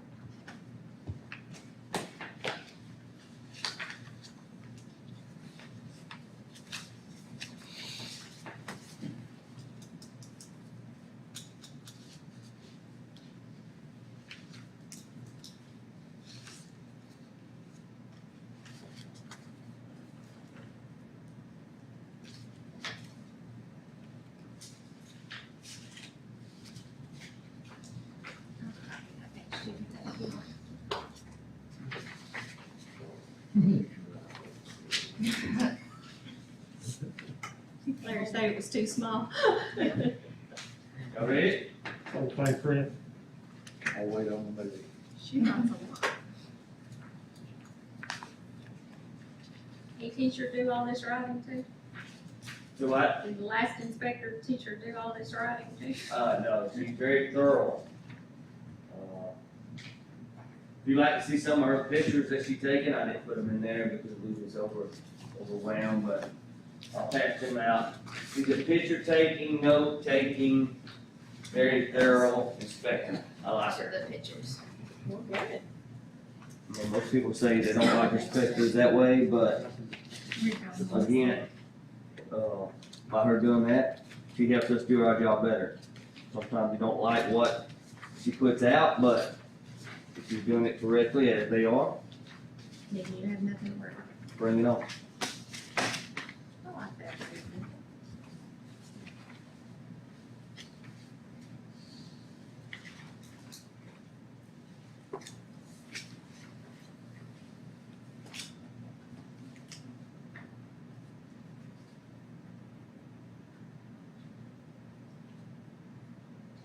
Larry said it was too small. Y'all ready? Old fine print. I'll wait on the movie. She writes a lot. any teacher do all this writing too? So what? Did the last inspector teacher do all this writing too? No, she's very thorough. If you'd like to see some of her pictures that she's taken, I didn't put them in there because we was overwhelmed, but I'll pass them out. She's a picture taking, note taking, very thorough inspector. I like Those her. are the pictures. Well, good. And most people say they don't like inspectors that way, but again, by her doing that, she helps us do our job better. Sometimes we don't like what she puts out, but if she's doing it correctly as they are, Then you have nothing to worry about. bring it on. I like that treatment.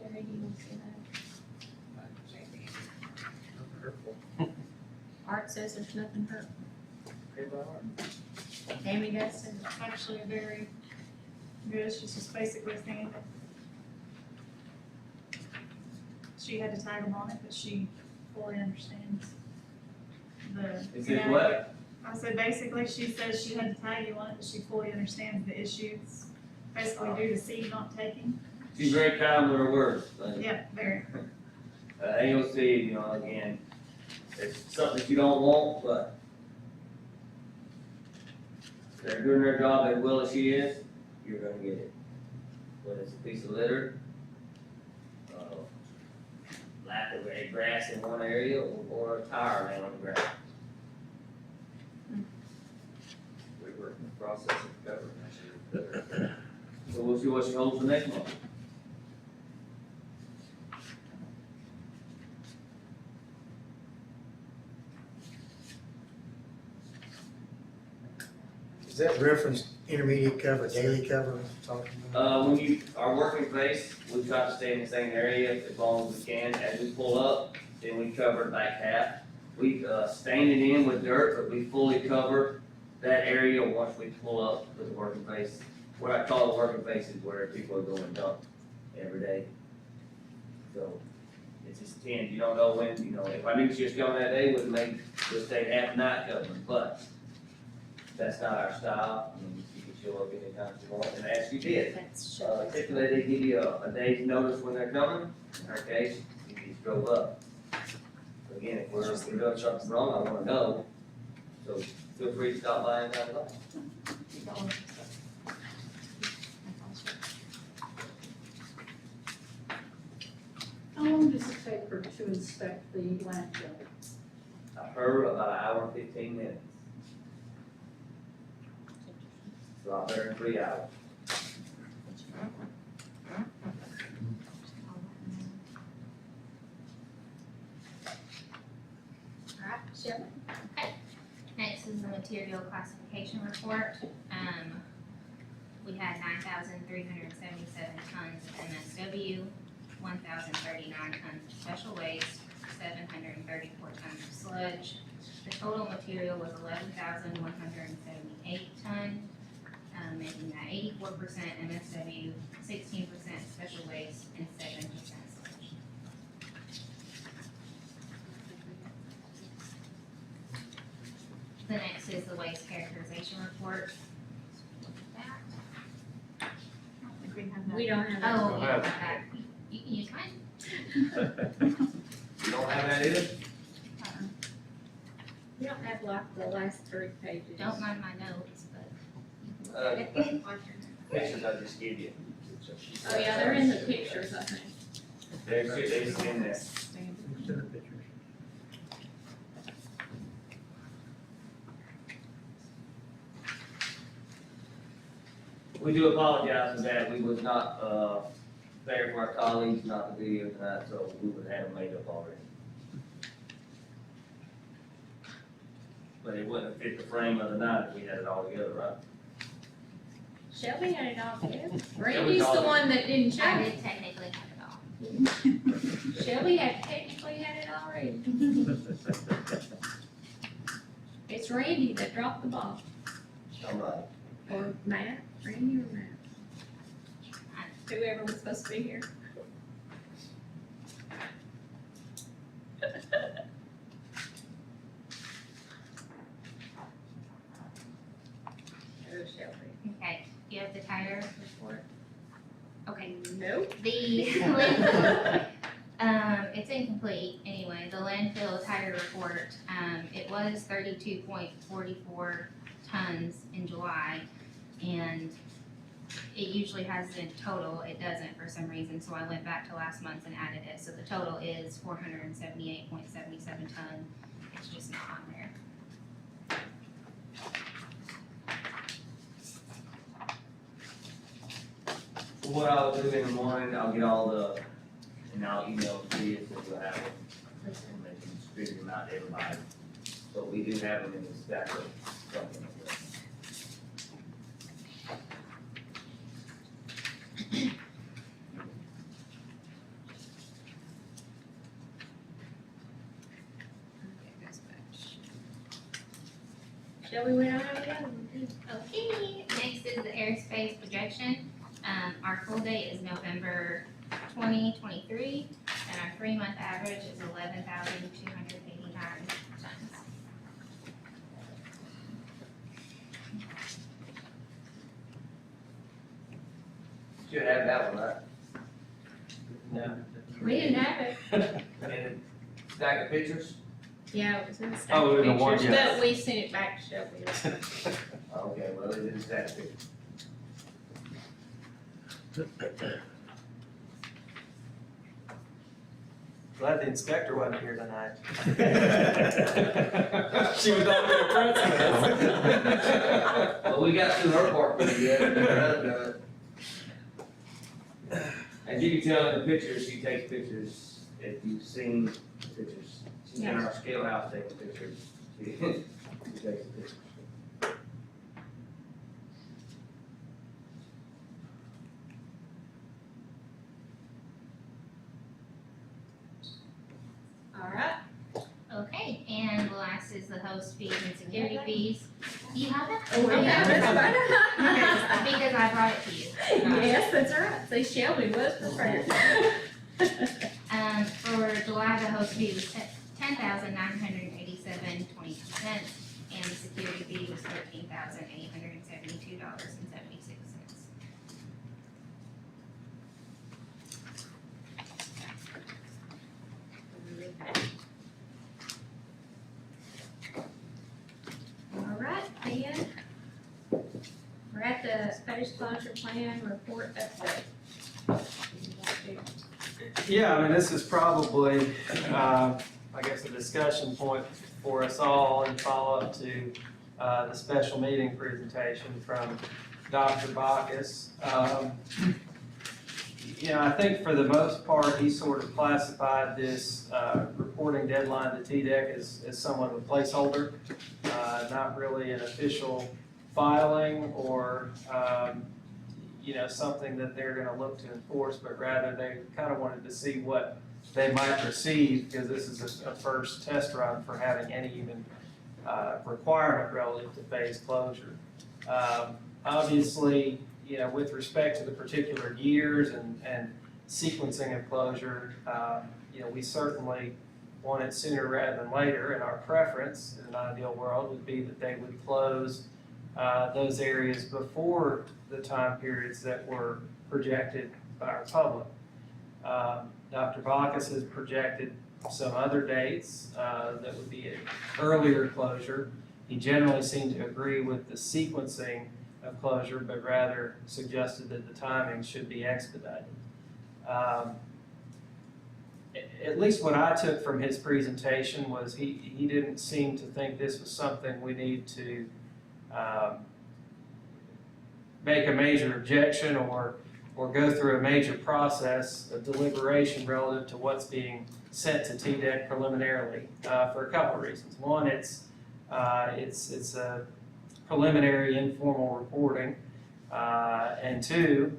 Terry, do you want to see that? Art says there's nothing hurt. Tammy does too. Actually very good, she's just basically saying that she had to tag them on it, but she fully understands the. Is it what? I said, basically, she says she had to tag you on it, but she fully understands the issues, basically due to seed not taking. She's very kind with her words. Yeah, very. AOC, you know, again, it's something that you don't want, but they're doing their job as well as she is, you're gonna get it. Whether it's a piece of litter, lack of a grass in one area, or a tire laying on the ground. We work in the process of covering that. So we'll see what she holds for next month. Is that reference intermediate cover, daily cover, talking about? When you are working face, we try to stay in the same area as long as we can. As we pull up, then we cover the back half. We, stain it in with dirt, but we fully cover that area once we pull up with the working face. What I call the working face is where people are going dump every day. So, it just tends, you don't know when, you know, if I knew she was going that day, we'd stay half the night covering, but that's not our style. I mean, you can show up anytime you want, and as you did. That's Typically, they give you a day's notice when they're coming. In our case, you just drove up. So again, if we're doing something wrong, I wanna know. So feel free to stop by and talk about it. How long does it take her to inspect the landfill? Her about an hour and 15 minutes. So I'm there in 3 hours. Alright, Shelley? Okay, next is the material classification report. We had 9,377 tons of MSW, 1,039 tons of special waste, 734 tons of sludge. The total material was 11,178 tons, making that 84% MSW, 16% special waste, and 7% sludge. The next is the waste characterization report. Look at that. I don't think we have that. We don't have that. Oh, Don't yeah, have that. You can use mine. You don't have that either? We don't have like the last 3 pages. Don't mind my notes, but you can Uh, look at it. Pictures I just gave you. Oh, yeah, they're in the pictures, I think. They're in there. Send the pictures. We do apologize for that. We was not, fair for our colleagues not to be here tonight, so we would have them made up already. But it wouldn't have fit the frame of the night if we had it all together, right? Shelby had it all together. Shelby's Randy's all- the one that didn't show I it. did technically have it all. Shelby had technically had it already. It's Randy that dropped the ball. Somebody. Or Matt, Randy or Matt? Whoever was supposed to be here. Oh, Shelby. Okay, you have the tire report? Okay, Nope. the, it's incomplete anyway, the landfill tire report, it was 32.44 tons in July, and it usually has the total, it doesn't for some reason, so I went back to last month and added it, so the total is 478.77 ton, it's just not on there. What I'll do in the morning, I'll get all the, and I'll email the kids that we'll have them, and they can distribute them out to everybody. But we do have them in the stack of something like that. Shelby, we don't have any other ones. Okay, next is the airspace projection. Our full date is November 2023, and our 3-month average is 11,289 tons. Should have that one, right? No. We didn't have it. And a stack of pictures? Yeah, it was in the stack Oh, of in the one, pictures, yeah. but we sent it back to Shelby. Okay, well, it's in a stack of pictures. Glad the inspector wasn't here tonight. She was not impressed with us. Well, we got through her part pretty good. As you can tell in the pictures, she takes pictures, if you've seen the pictures. She's in our scale house taking pictures. She takes the pictures. All right. Okay, and the last is the host fees and security fees. Do you have that? Oh, we have it. Because I brought it to you. Yes, that's right. See, Shelby was prepared. For July, the host fee was $10,987.22, and the security fee was $13,872.76. All right, then. We're at the space closure plan report update. Yeah, I mean, this is probably, I guess, a discussion point for us all in follow-up to the special meeting presentation from Dr. Bacchus. I think for the most part, he sort of classified this reporting deadline to TDEC as somewhat of a placeholder, not really an official filing or something that they're gonna look to enforce, but rather they kind of wanted to see what they might receive, because this is a first test run for having any even requirement relative to phase closure. Obviously, with respect to the particular years and sequencing of closure, we certainly want it sooner rather than later, and our preference in an ideal world would be that they would close those areas before the time periods that were projected by our public. Dr. Bacchus has projected some other dates that would be an earlier closure. He generally seemed to agree with the sequencing of closure, but rather suggested that the timing should be expedited. At least what I took from his presentation was he didn't seem to think this was something we need to make a major objection or go through a major process of deliberation relative to what's being sent to TDEC preliminarily for a couple of reasons. One, it's a preliminary informal reporting, and two,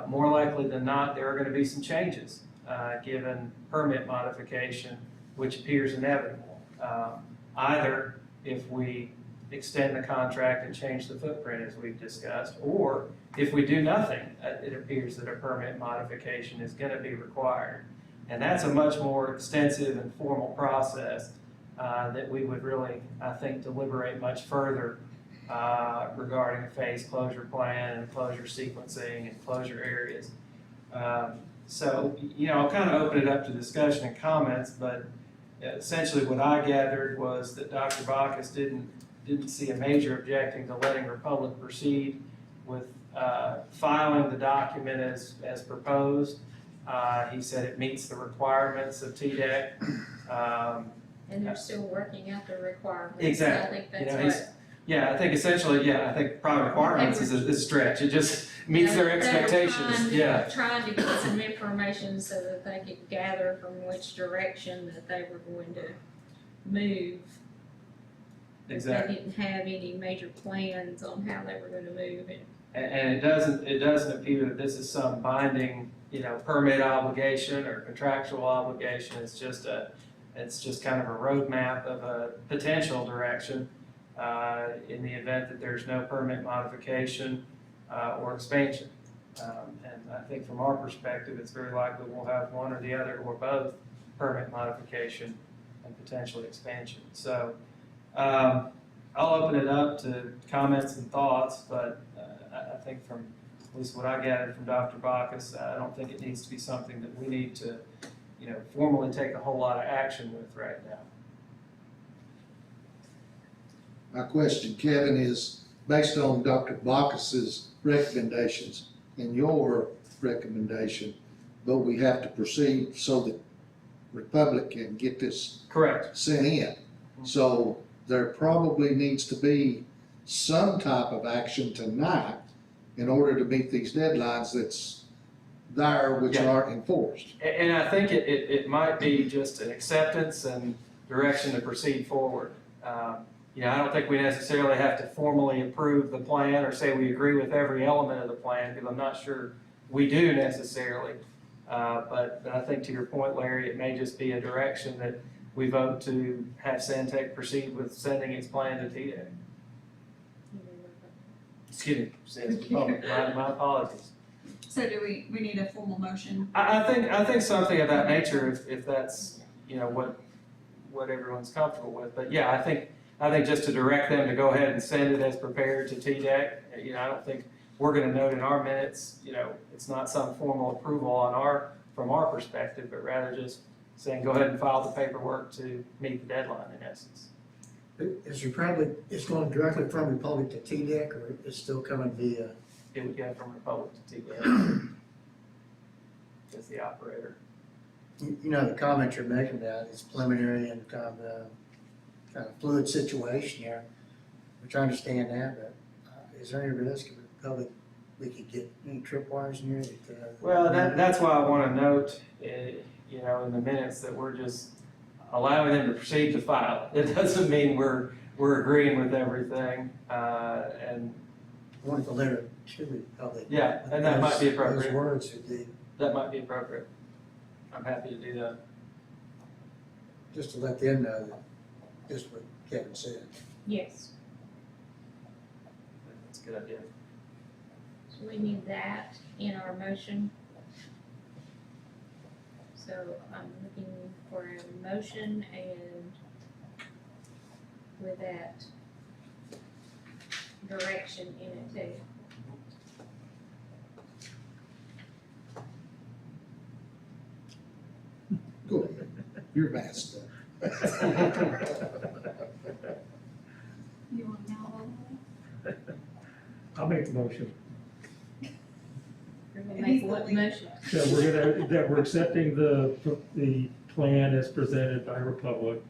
more likely than not, there are going to be some changes given permit modification, which appears inevitable. Either if we extend the contract and change the footprint as we've discussed. Or if we do nothing, it appears that a permit modification is gonna be required. And that's a much more extensive and formal process that we would really, I think, deliberate much further regarding a phase closure plan and closure sequencing and closure areas. So, I'll kind of open it up to discussion and comments, but essentially what I gathered was that Dr. Bacchus didn't see a major objection to letting Republic proceed with filing the document as proposed. He said it meets the requirements of TDEC. And they're still working out the requirements. Exactly. I think that's I think essentially, I think probably requirements is a stretch. It just meets their expectations. They were trying to get some information so that they could gather from which direction that they were going to move. Exactly. They didn't have any major plans on how they were gonna move it. And it doesn't appear that this is some binding, permit obligation or contractual obligation. It's just kind of a roadmap of a potential direction in the event that there's no permit modification or expansion. And I think from our perspective, it's very likely we'll have one or the other or both permit modification and potentially expansion. So I'll open it up to comments and thoughts, but I think from at least what I gathered from Dr. Bacchus, I don't think it needs to be something that we need to, formally take a whole lot of action with right now. My question, Kevin, is based on Dr. Bacchus's recommendations and your recommendation, but we have to proceed so that Republic can get this Correct. sent in. So there probably needs to be some type of action tonight in order to meet these deadlines that's there, which Yeah. aren't enforced. And I think it might be just an acceptance and direction to proceed forward. I don't think we necessarily have to formally approve the plan or say we agree with every element of the plan, because I'm not sure we do necessarily. But I think to your point, Larry, it may just be a direction that we vote to have Santec proceed with sending its plan to TDEC. Excuse me, says Republic. My apologies. So do we need a formal motion? I think something of that nature, if that's, what everyone's comfortable with. But yeah, I think just to direct them to go ahead and send it as prepared to TDEC. I don't think we're gonna note in our minutes, it's not some formal approval from our perspective, but rather just saying, go ahead and file the paperwork to meet the deadline in essence. Is Republic, it's going directly from Republic to TDEC, or it's still coming via? It would go from Republic to TDEC as the operator. The comment you're making about is preliminary and kind of fluid situation here, which I understand that, but is there any risk of Republic, we could get any tripwires in here? Well, that's why I want to note, in the minutes that we're just allowing them to proceed to file. It doesn't mean we're agreeing with everything, and Want the letter to Republic. yeah, and that might be appropriate. Those words would be, That might be appropriate. I'm happy to do that. just to let them know that, just what Kevin said. Yes, That's a good idea. so we need that in our motion. So I'm looking for a motion and with that direction in it too. Go ahead, you're master. You want now? I'll make the motion. We're gonna make what motion? That we're accepting the plan as presented by Republic.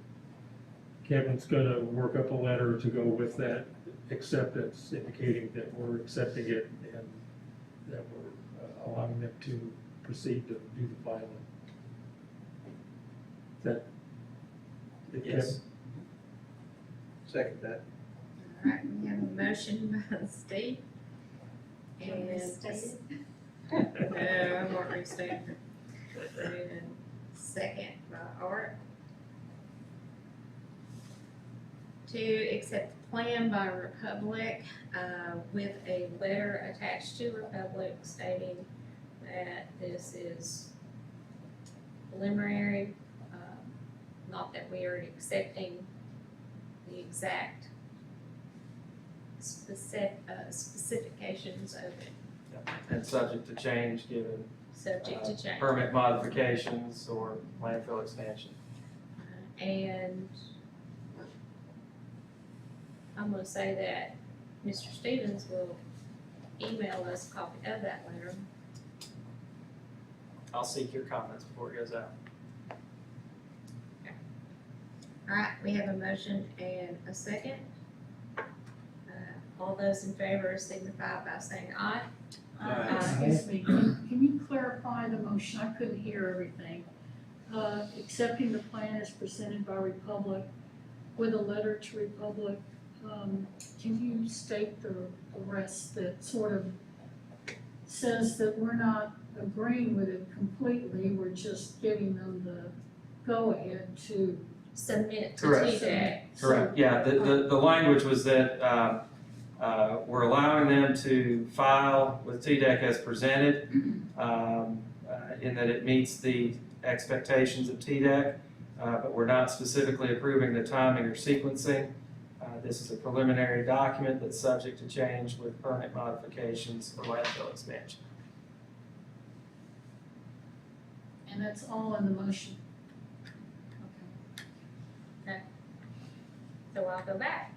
Kevin's gonna work up a letter to go with that acceptance, indicating that we're accepting it and that we're allowing them to proceed to do the filing. Is that it, Kevin? Yes. Second that. All right, we have a motion by Steve. And no, I'm not restating it. And second by Art. To accept the plan by Republic, with a letter attached to Republic stating that this is preliminary, not that we are accepting the exact specifications of it, And subject to change given subject to change. permit modifications or landfill expansion. And I'm gonna say that Mr. Stevens will email us a copy of that letter. I'll seek your comments before it goes out. All right, we have a motion and a second. All those in favor signify by saying aye. Excuse me, can you clarify the motion? I couldn't hear everything. Accepting the plan as presented by Republic with a letter to Republic, can you state the rest that sort of says that we're not agreeing with it completely, we're just giving them the go-ahead to Submit to Correct. TDEC. Correct, yeah, the language was that, we're allowing them to file with TDEC as presented, in that it meets the expectations of TDEC, but we're not specifically approving the timing or sequencing. This is a preliminary document that's subject to change with permit modifications for landfill expansion. And that's all in the motion. So I'll go back.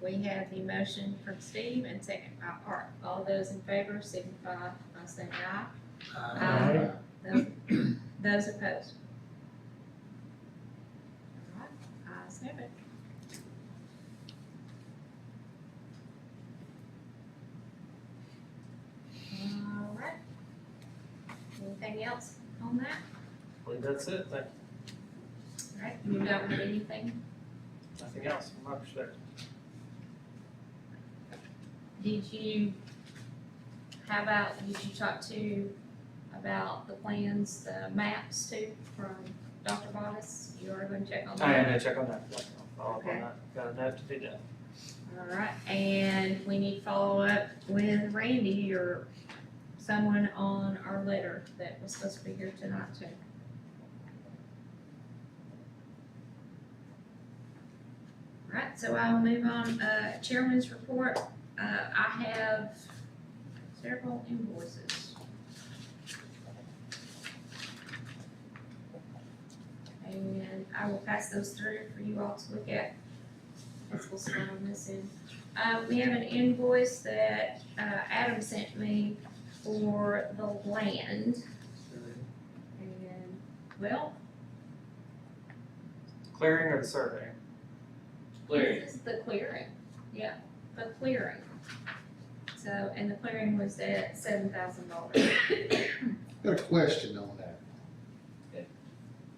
We have the motion from Steve and second by Art. All those in favor signify by saying aye. Aye. Those opposed? All right, ayes have it. All right. Anything else on that? I believe that's it, thank you. All right, you don't have anything? Nothing else from my perspective. Did you talk to about the plans, the maps too, from Dr. Bottas? You are going to check on that? I am gonna check on that, I'll follow up on Okay. that, got a note to be done. All right, and we need to follow up with Randy or someone on our letter that was supposed to be here tonight too. All right, so I'll move on, chairman's report. I have several invoices. And I will pass those through for you all to look at. As we'll start on this end. We have an invoice that, Adam sent me for the land. And, well, Clearing or the surveying? Clearing. this is the clearing, yeah, the clearing. So, and the clearing was at $7,000. Got a question on that. Okay.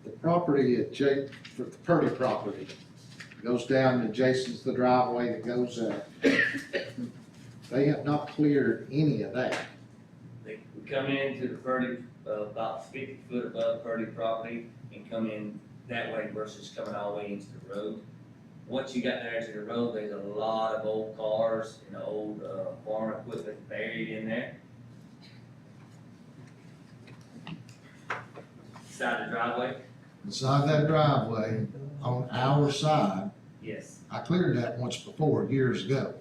The property for the Purdy property, goes down adjacent to the driveway that goes up. They have not cleared any of that. They come into the Purdy, about 50 foot above Purdy property and come in that way versus coming all the way into the road. Once you got there into the road, there's a lot of old cars and old, farm equipment buried in there. Side of the driveway? Inside that driveway, on our side, Yes. I cleared that once before, years ago,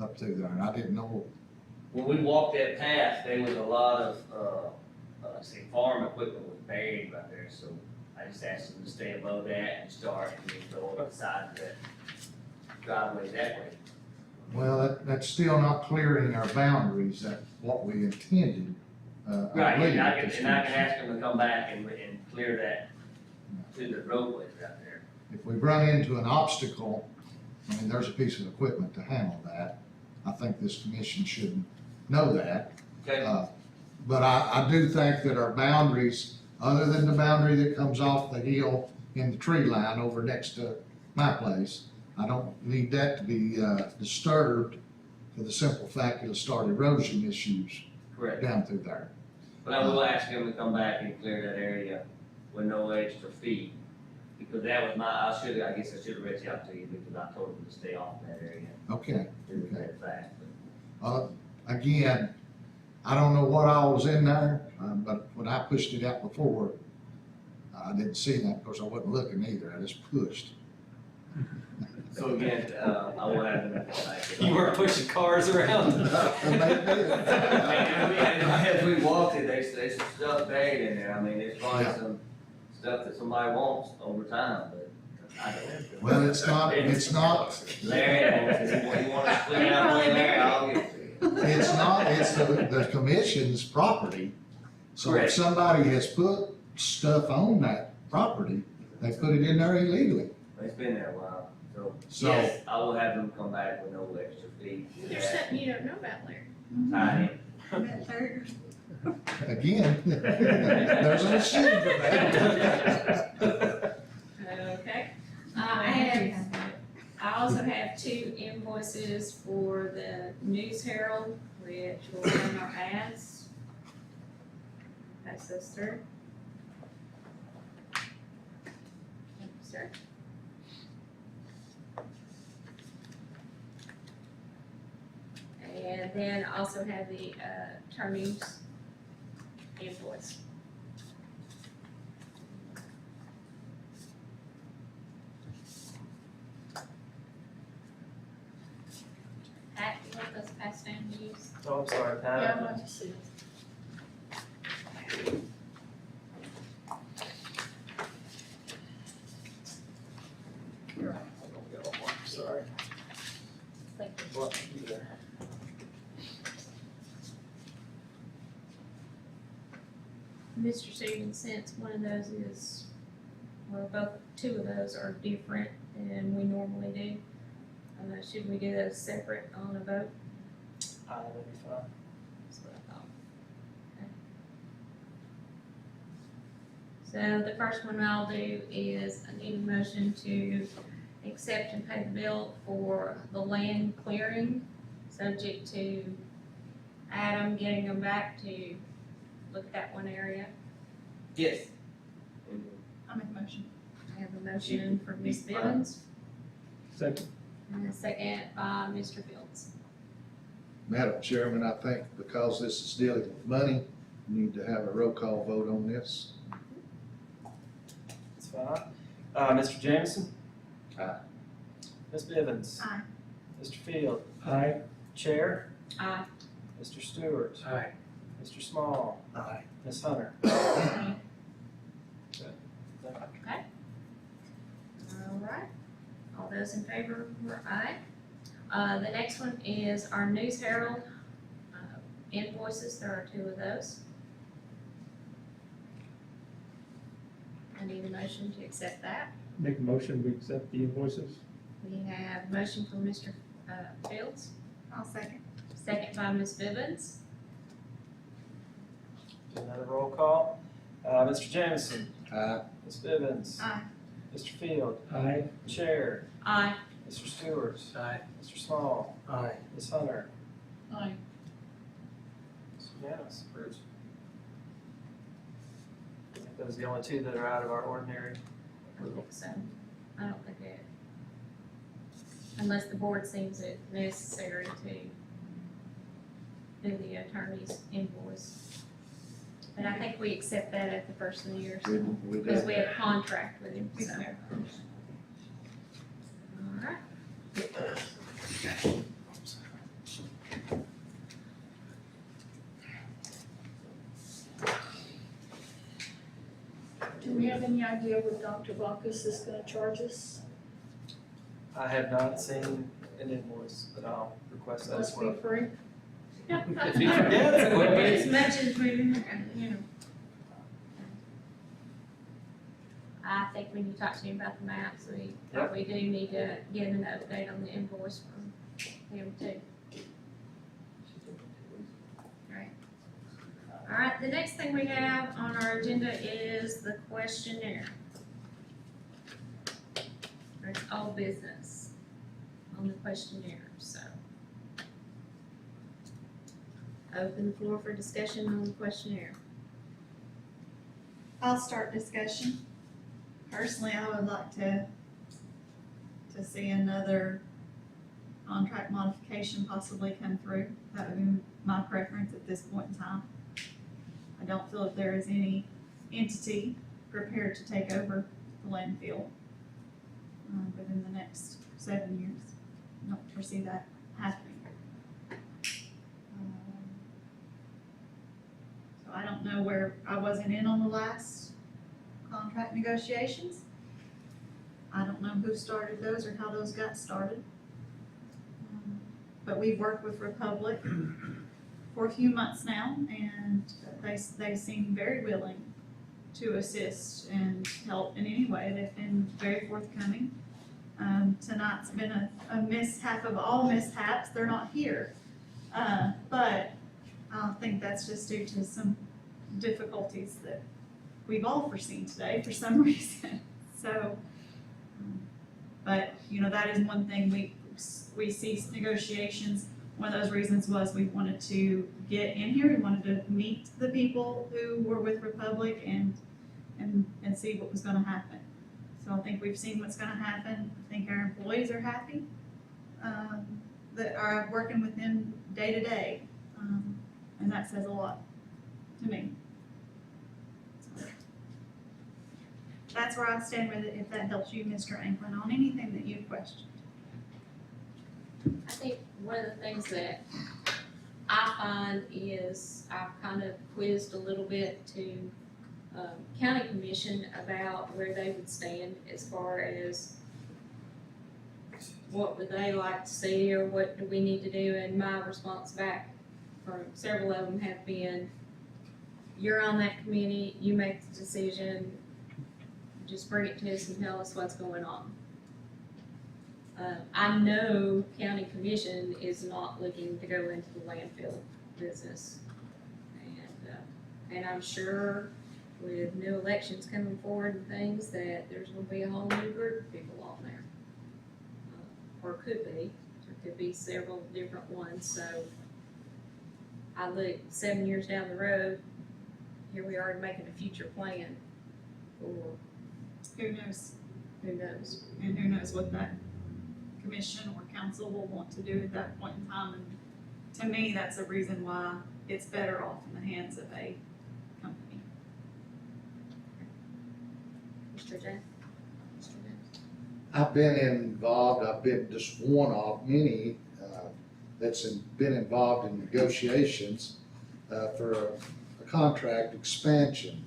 up through there, and I didn't know. When we walked that path, there was a lot of, say, farm equipment was buried right there, so I just asked them to stay above that and start and then go up the side of that driveway that way. Well, that's still not clearing our boundaries, that's what we intended. I Right, believe, and I at can, this and I can juncture. ask them to come back and clear that to the roadways out there. If we run into an obstacle, I mean, there's a piece of equipment to handle that. I think this commission should know that. Okay, But I do think that our boundaries, other than the boundary that comes off the hill in the tree line over next to my place, I don't need that to be disturbed for the simple fact it'll start erosion issues correct. down through there. But I will ask them to come back and clear that area with no extra fee Because that was I guess I should have reached out to you because I told him to stay off that area. Okay. Due to that fact. Again, I don't know what all was in there, but when I pushed it out before, I didn't see that, of course, I wasn't looking either, I just pushed. So again, I will have them. You weren't pushing cars around. As we walked it, there's some stuff buried in there. I mean, there's probably Yeah. some stuff that somebody wants over time, but I don't. Well, it's not, Larry, if you want to clean out with Larry, I'll get to you. it's the commission's property. So if Correct. somebody has put stuff on that property, they put it in there illegally. It's been there a while, So- yes, I will have them come back with no extra fee. There's something you don't know about, Larry. Again, there's a machine for that. Okay. I also have 2 invoices for the News Herald, which will run our ads. Pass those through. Thank you, sir. And then I also have the attorney's invoice. Pat, you want those passed down to you? Oh, I'm sorry, Yeah, Pat. I'd like to see it. Sorry. Thank you. What, you there? Mr. Stevens, since one of those is, well, both, 2 of those are different than we normally do. Should we do those separate on a vote? That'd be fine. That's what I thought. Okay. So the first one I'll do is I need a motion to accept and pay the bill for the land clearing, subject to Adam getting them back to look at that one area. Yes. I'll make a motion. I have a motion from Ms. Bivens Second. and a second by Mr. Fields. Madam Chairman, I think because this is dealing with money, we need to have a roll call vote on this. That's fine. Mr. Jameson? Aye. Ms. Bivens? Aye. Mr. Field? Aye. Chair? Aye. Mr. Stewart? Aye. Mr. Small? Aye. Ms. Hunter? All right, all those in favor were aye. The next one is our News Herald invoices, there are 2 of those. I need a motion to accept that. Make a motion, we accept the invoices. We have a motion from Mr. Fields, I'll second. second by Ms. Bivens. Do another roll call. Mr. Jameson? Aye. Ms. Bivens? Aye. Mr. Field? Aye. Chair? Aye. Mr. Stewart? Aye. Mr. Small? Aye. Ms. Hunter? Aye. It's unanimous, approved. I think those are the only 2 that are out of our ordinary. I don't think so. I don't think it, unless the board seems it necessary to do the attorney's invoice. But I think we accept that at the first of the year, so, We because did. we have a contract with him, so. All right. Do we have any idea what Dr. Bacchus is gonna charge us? I have not seen an invoice, but I'll request that as Must be well. free? If he forgets, it would As be. much as we, you know. I think when you talk to him about the maps, we probably do need to get an update on the invoice from him too. All right, the next thing we have on our agenda is the questionnaire. It's all business on the questionnaire, so. Open the floor for discussion on the questionnaire. I'll start discussion. Personally, I would like to see another contract modification possibly come through. That would be my preference at this point in time. I don't feel that there is any entity prepared to take over the landfill within the next 7 years. I don't foresee that happening. So I don't know where, I wasn't in on the last contract negotiations. I don't know who started those or how those got started. But we've worked with Republic for a few months now, and they seem very willing to assist and help in any way. They've been very forthcoming. Tonight's been a mishap of all mishaps. They're not here. But I think that's just due to some difficulties that we've all foreseen today for some reason. So, but, you know, that is one thing we ceased negotiations. One of those reasons was we wanted to get in here, we wanted to meet the people who were with Republic and see what was gonna happen. So I think we've seen what's gonna happen. I think our employees are happy, that are working with them day to day. And that says a lot to me. So that's where I stand with it, if that helps you, Mr. Anklin, on anything that you've questioned. I think one of the things that I find is I've kind of quizzed a little bit to county commission about where they would stand as far as what would they like to see or what do we need to do, and my response back from several of them have been, you're on that committee, you make the decision, just bring it to us and tell us what's going on. I know county commission is not looking to go into the landfill business. And I'm sure with new elections coming forward and things that there's gonna be a whole new group of people on there. Or could be, there could be several different ones, so I look 7 years down the road, here we are making a future plan for Who knows? who knows. And who knows what that commission or council will want to do at that point in time. And to me, that's a reason why it's better off in the hands of a company. Mr. James? Mr. James? I've been involved, I've been just one of many that's been involved in negotiations for a contract expansion.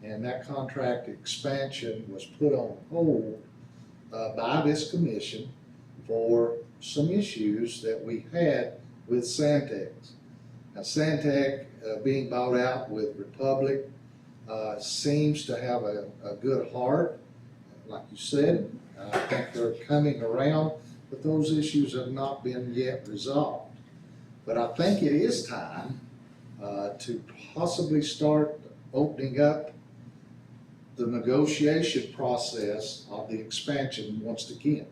And that contract expansion was put on hold by this commission for some issues that we had with Santex. Now Santec being bought out with Republic seems to have a good heart, like you said. I think they're coming around, but those issues have not been yet resolved. But I think it is time to possibly start opening up the negotiation process of the expansion once again.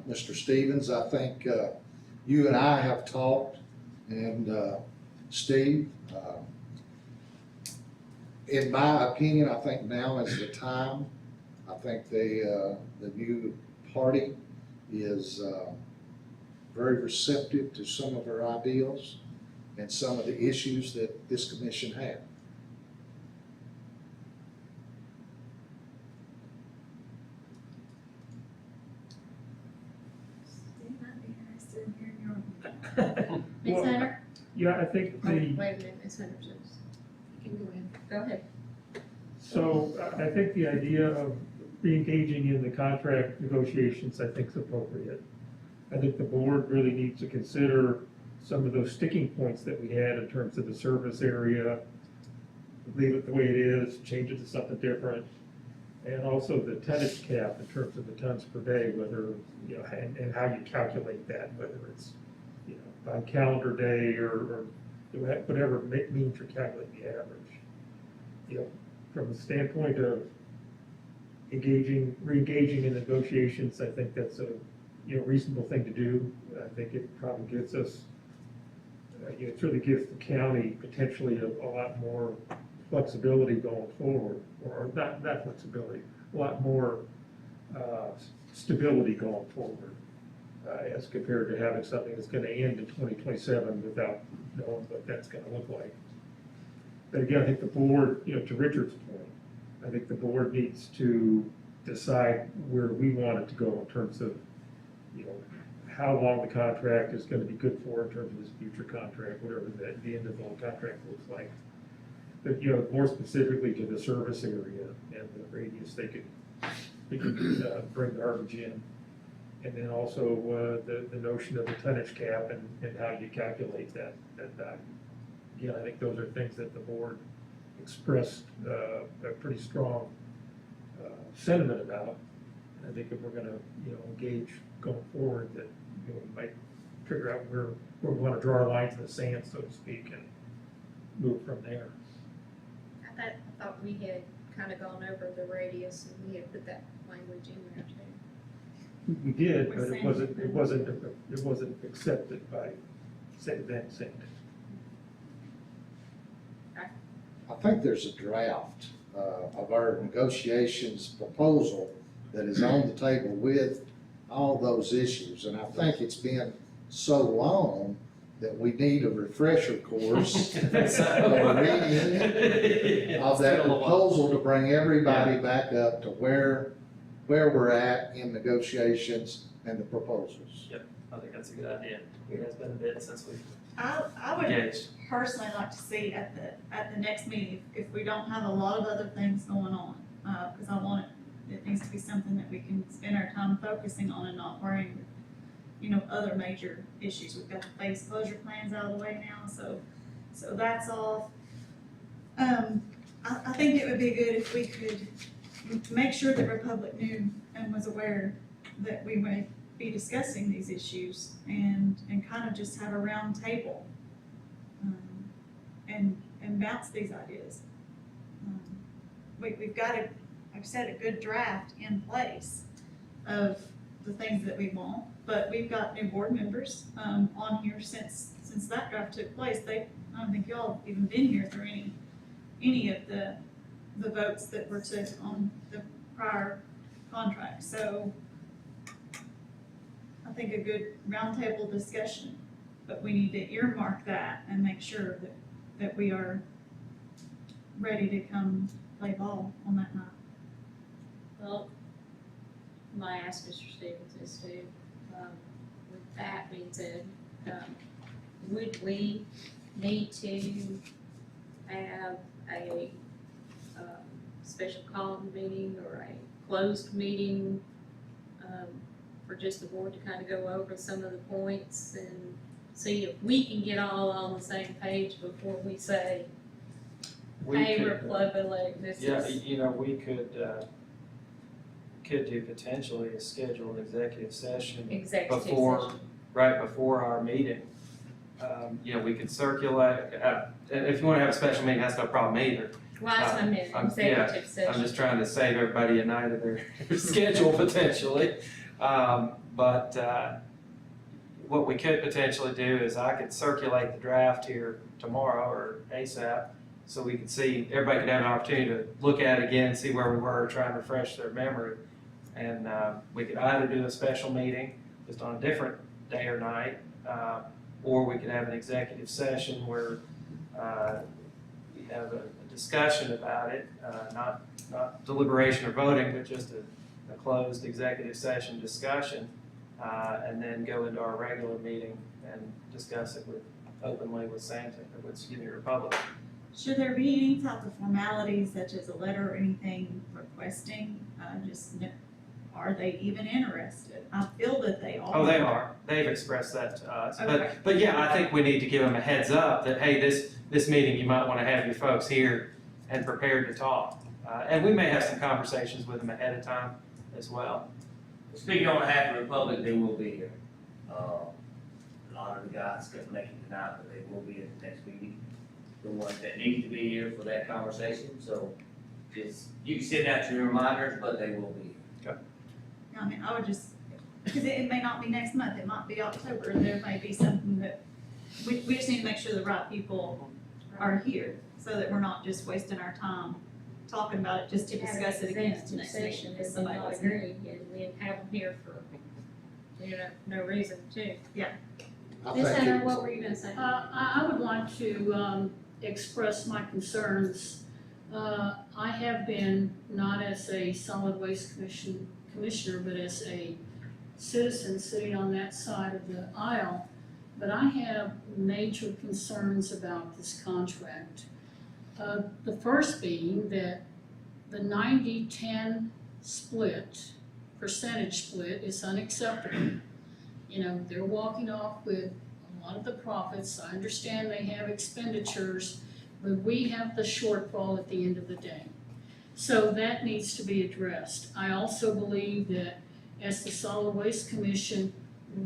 Mr. Stevens, I think you and I have talked, and Steve, in my opinion, I think now is the time. I think the new party is very receptive to some of our ideals and some of the issues that this commission had. Steve might be interested in hearing your Ms. Well, Hunter? Yeah, I think Oh, wait the, a minute, Ms. Hunter, please. You can go ahead. Go ahead. so I think the idea of re-engaging in the contract negotiations, I think is appropriate. I think the board really needs to consider some of those sticking points that we had in terms of the service area, leave it the way it is, change it to something different. And also the tonnage cap in terms of the tons per day, whether, you know, and how you calculate that, whether it's, you know, by calendar day or whatever means you're calculating the average. You know, from the standpoint of re-engaging in negotiations, I think that's a, you know, reasonable thing to do. I think it probably gives us, you know, it really gives the county potentially a lot more flexibility going forward, or not flexibility, a lot more stability going forward, as compared to having something that's gonna end in 2027 without knowing what that's gonna look like. But again, I think the board, to Richard's point, I think the board needs to decide where we want it to go in terms of, how long the contract is gonna be good for in terms of this future contract, whatever the end of the contract looks like. But, more specifically to the service area and the radius they could bring garbage in. And then also, the notion of the tonnage cap and how you calculate that value. Again, I think those are things that the board expressed, a pretty strong, sentiment about. And I think if we're gonna, engage going forward, that, we might figure out where we wanna draw our lines in the sand, so to speak, and move from there. I thought we had kind of gone over the radius and we had put that language in there too. We did, but it wasn't accepted by then saying it. I think there's a draft of our negotiations proposal that is on the table with all those issues. And I think it's been so long that we need a refresher course of a reading of that proposal to bring everybody back up to where we're at in negotiations and the proposals. I think that's a good idea. It has been a bit since we've I would engaged. personally like to see at the next meeting, if we don't have a lot of other things going on, because I want it needs to be something that we can spend our time focusing on and not worrying, other major issues. We've got the phase closure plans out of the way now, so that's off. I think it would be good if we could make sure that Republic knew and was aware that we might be discussing these issues and kind of just have a round table, and bounce these ideas. We've got like I said, a good draft in place of the things that we want, but we've got new board members, on here since that draft took place. I don't think y'all have even been here through any of the votes that were took on the prior contract, so I think a good roundtable discussion, but we need to earmark that and make sure that we are ready to come play ball on that night. Well, my ask Mr. Stevens is to, with that being said, would we need to have a special call meeting or a closed meeting for just the board to kind of go over some of the points and see if we can get all on the same page before we say, hey, Republic, this is. Yeah, we could do potentially a scheduled executive session right before our meeting. We could circulate, and if you wanna have a special meeting, that's no problem either. Well, that's what I meant, executive session. I'm just trying to save everybody a night of their schedule potentially. But what we could potentially do is I could circulate the draft here tomorrow or ASAP, so we could see, everybody could have an opportunity to look at it again, see where we were, try and refresh their memory. And we could either do a special meeting just on a different day or night, or we could have an executive session where we have a discussion about it, not deliberation or voting, but just a closed executive session discussion, and then go into our regular meeting and discuss it openly with Republic. Should there be any type of formalities such as a letter or anything requesting, are they even interested? I feel that they are. Oh, they are. They've expressed that to us. Okay. But yeah, I think we need to give them a heads up that, hey, this meeting, you might want to have your folks here and prepared to talk. And we may have some conversations with them ahead of time as well. Speaking on behalf of the Republic, they will be here. A lot of the guys couldn't make it tonight, but they will be at the next meeting. The ones that need to be here for that conversation, so you can send out your reminders, but they will be here. I mean, I would just, because it may not be next month, it might be October, there may be something that, we just need to make sure the right people are here. so that we're not just wasting our time talking about it just to discuss it again at the next meeting, If because they somebody not wasn't here. agree, and then have them here for, no reason too. I Ms. think Hunter, it what was, were you gonna say? I would like to, express my concerns. I have been, not as a solid waste commissioner, but as a citizen sitting on that side of the aisle, but I have major concerns about this contract. The first being that the 90-10 split, percentage split, is unacceptable. They're walking off with a lot of the profits. I understand they have expenditures, but we have the shortfall at the end of the day. So that needs to be addressed. I also believe that as the Solid Waste Commission,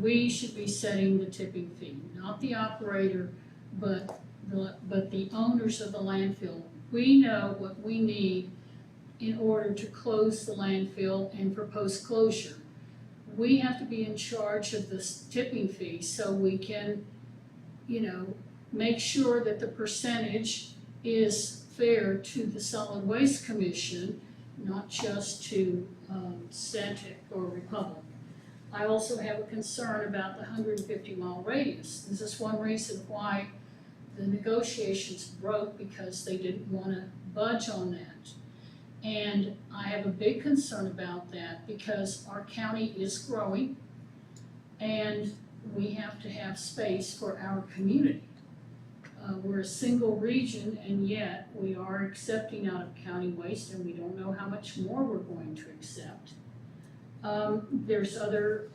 we should be setting the tipping fee, not the operator, but the owners of the landfill. We know what we need in order to close the landfill and for post-closure. We have to be in charge of this tipping fee so we can, make sure that the percentage is fair to the Solid Waste Commission, not just to Stantec or Republic. I also have a concern about the 150-mile radius. This is one reason why the negotiations broke, because they didn't want to budge on that. And I have a big concern about that because our county is growing and we have to have space for our community. We're a single region, and yet we are accepting out of county waste, and we don't know how much more we're going to accept. There's other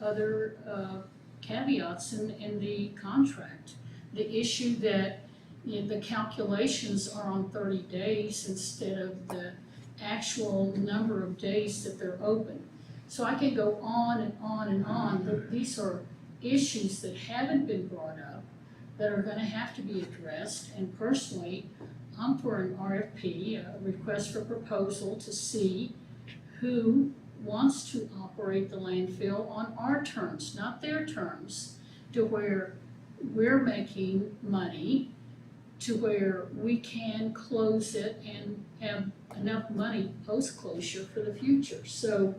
caveats in the contract. The issue that the calculations are on 30 days instead of the actual number of days that they're open. So I can go on and on and on, but these are issues that haven't been brought up that are gonna have to be addressed. And personally, I'm for an RFP, a request for proposal, to see who wants to operate the landfill on our terms, not their terms, to where we're making money, to where we can close it and have enough money post-closure for the future. So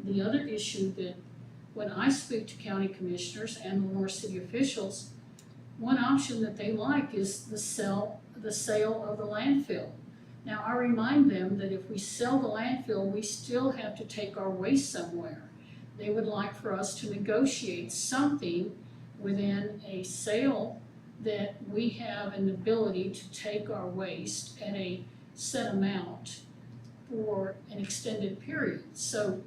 the other issue that when I speak to county commissioners and Lenore city officials, one option that they like is the sale of the landfill. Now, I remind them that if we sell the landfill, we still have to take our waste somewhere. They would like for us to negotiate something within a sale that we have an ability to take our waste at a set amount for an extended period. So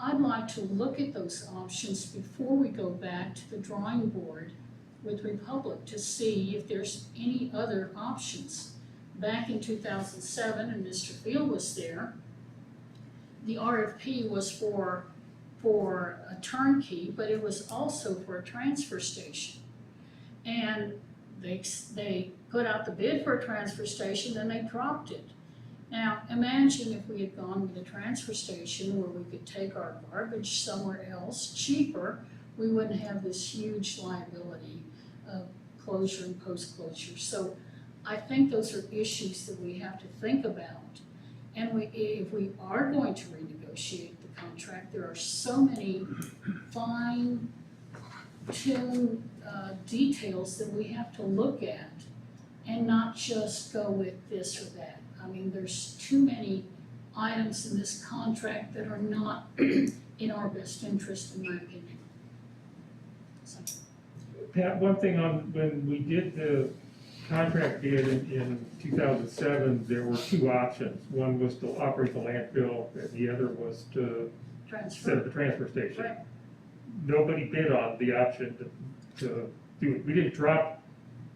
I'd like to look at those options before we go back to the drawing board with Republic to see if there's any other options. Back in 2007, and Mr. Field was there, the RFP was for a turnkey, but it was also for a transfer station. And they put out the bid for a transfer station, then they dropped it. Now, imagine if we had gone with a transfer station where we could take our garbage somewhere else cheaper, we wouldn't have this huge liability of closure and post-closure. So I think those are issues that we have to think about. And if we are going to renegotiate the contract, there are so many fine-tuned details that we have to look at and not just go with this or that. I mean, there's too many items in this contract that are not in our best interest, in my opinion. So. Pat, one thing on, when we did the contract bid in 2007, there were two options. One was to operate the landfill, and the other was to set up the transfer station. Right. Nobody bid on the option to do it. We didn't drop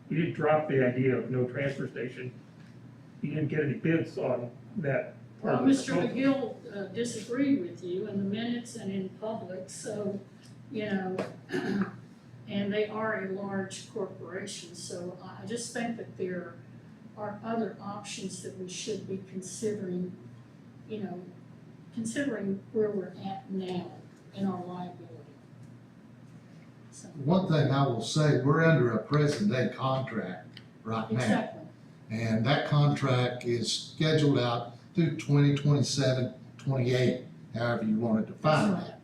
the idea of no transfer station. We didn't get any bids on that part Well, of the Mr. proposal. McGill disagreed with you in the minutes and in public, so, and they are a large corporation, so I just think that there are other options that we should be considering, considering where we're at now in our liability. So, one thing I will say, we're under a present day contract right now. exactly. And that contract is scheduled out through 2027, 28, however you want to define that.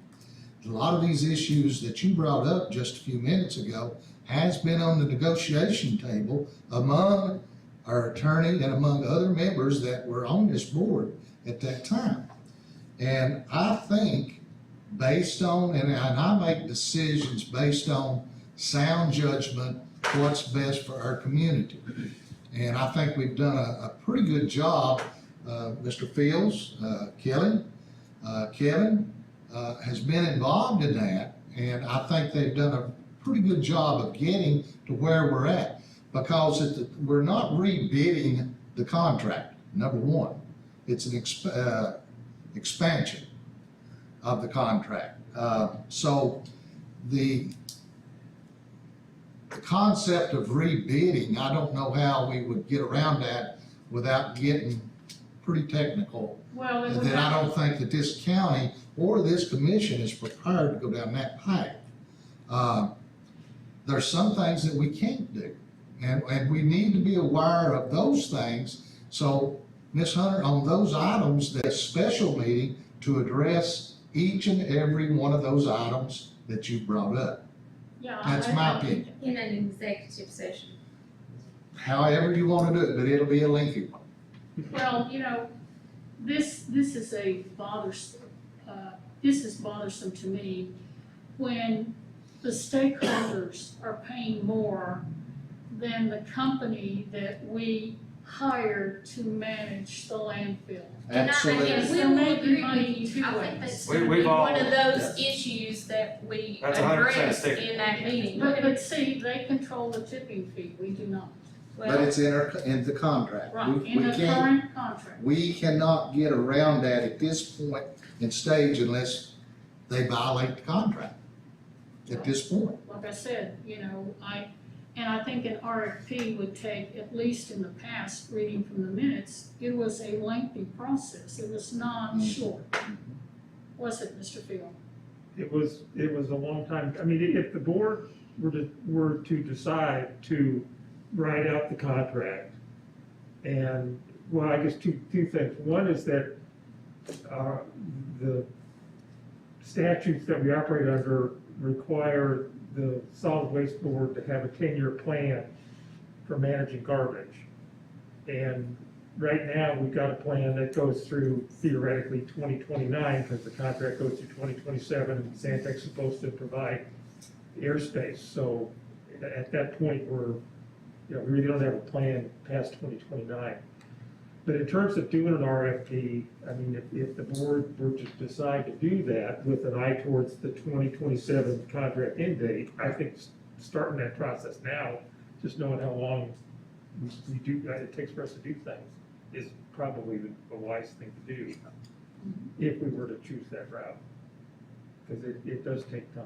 A lot of these issues that you brought up just a few minutes ago has been on the negotiation table among our attorney and among other members that were on this board at that time. And I think based on, and I make decisions based on sound judgment, what's best for our community. And I think we've done a pretty good job. Mr. Fields, Kelly, Kevin has been involved in that, and I think they've done a pretty good job of getting to where we're at, because we're not rebidding the contract, number one. It's an expansion of the contract. So the concept of rebidding, I don't know how we would get around that without getting pretty technical. Well, it And would then I have, don't think that this county or this commission is prepared to go down that path. There's some things that we can't do, and we need to be aware of those things. So, Ms. Hunter, on those items, that special meeting to address each and every one of those items that you brought up. yeah. That's my opinion. In an executive session. However you want to do it, but it'll be a lengthy one. Well, this is a bothersome, this is bothersome to me when the stakeholders are paying more than the company that we hired to manage the landfill. Absolutely. And we will agree with you, I think that's gonna be We've all- one of those issues that we That's 100% addressed sticker. in that meeting. But see, they control the tipping fee, we do not. But Well, it's in the contract. Right, We in the can't, current contract. we cannot get around that at this point and stage unless they violate the contract at this point. Like I said, I think an RFP would take, at least in the past, reading from the minutes, it was a lengthy process. It was not short. Was it, Mr. Field? It was a long time. I mean, if the board were to decide to write out the contract, and, well, I guess two things. One is that the statutes that we operate under require the solid waste board to have a 10-year plan for managing garbage. And right now, we've got a plan that goes through theoretically 2029, because the contract goes through 2027, and Santec's supposed to provide airspace. So at that point, we really don't have a plan past 2029. But in terms of doing an RFP, I mean, if the board were to decide to do that with an eye towards the 2027 contract end date, I think starting that process now, just knowing how long it takes for us to do things, is probably the wise thing to do if we were to choose that route, because it does take time.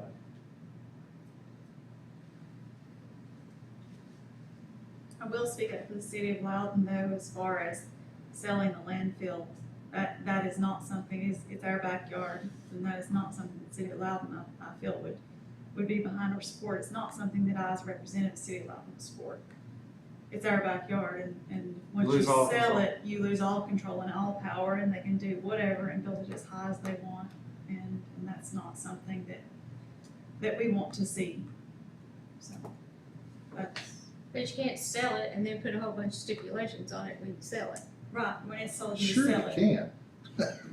I will speak up for the city of Loudon though, as far as selling the landfill. That is not something, it's our backyard, and that is not something the city of Loudon, I feel would be behind or support. It's not something that I as a representative of the city of Loudon would support. It's our backyard, and once you Lose all sell control. it, you lose all control and all power, and they can do whatever and build it as high as they want, and that's not something that we want to see. So, that's, but you can't sell it and then put a whole bunch of stipulations on it when you sell it. right, when it's sold, you Sure sell you it. can.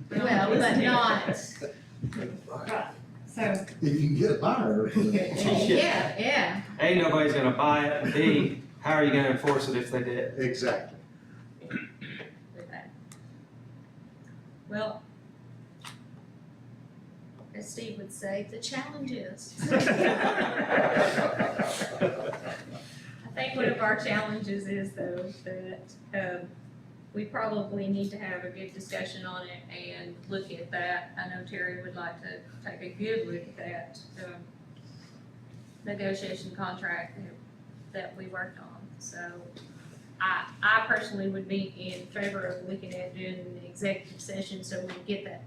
Well, but not, Right, so, If you can get a buyer. yeah. A, nobody's gonna buy it, and B, how are you gonna enforce it if they did? Exactly. Okay. Well, as Steve would say, the challenge is. I think one of our challenges is though that we probably need to have a good discussion on it and look at that. I know Terry would like to take a good look at that negotiation contract that we worked on. So I personally would be in favor of looking at doing an executive session so we get that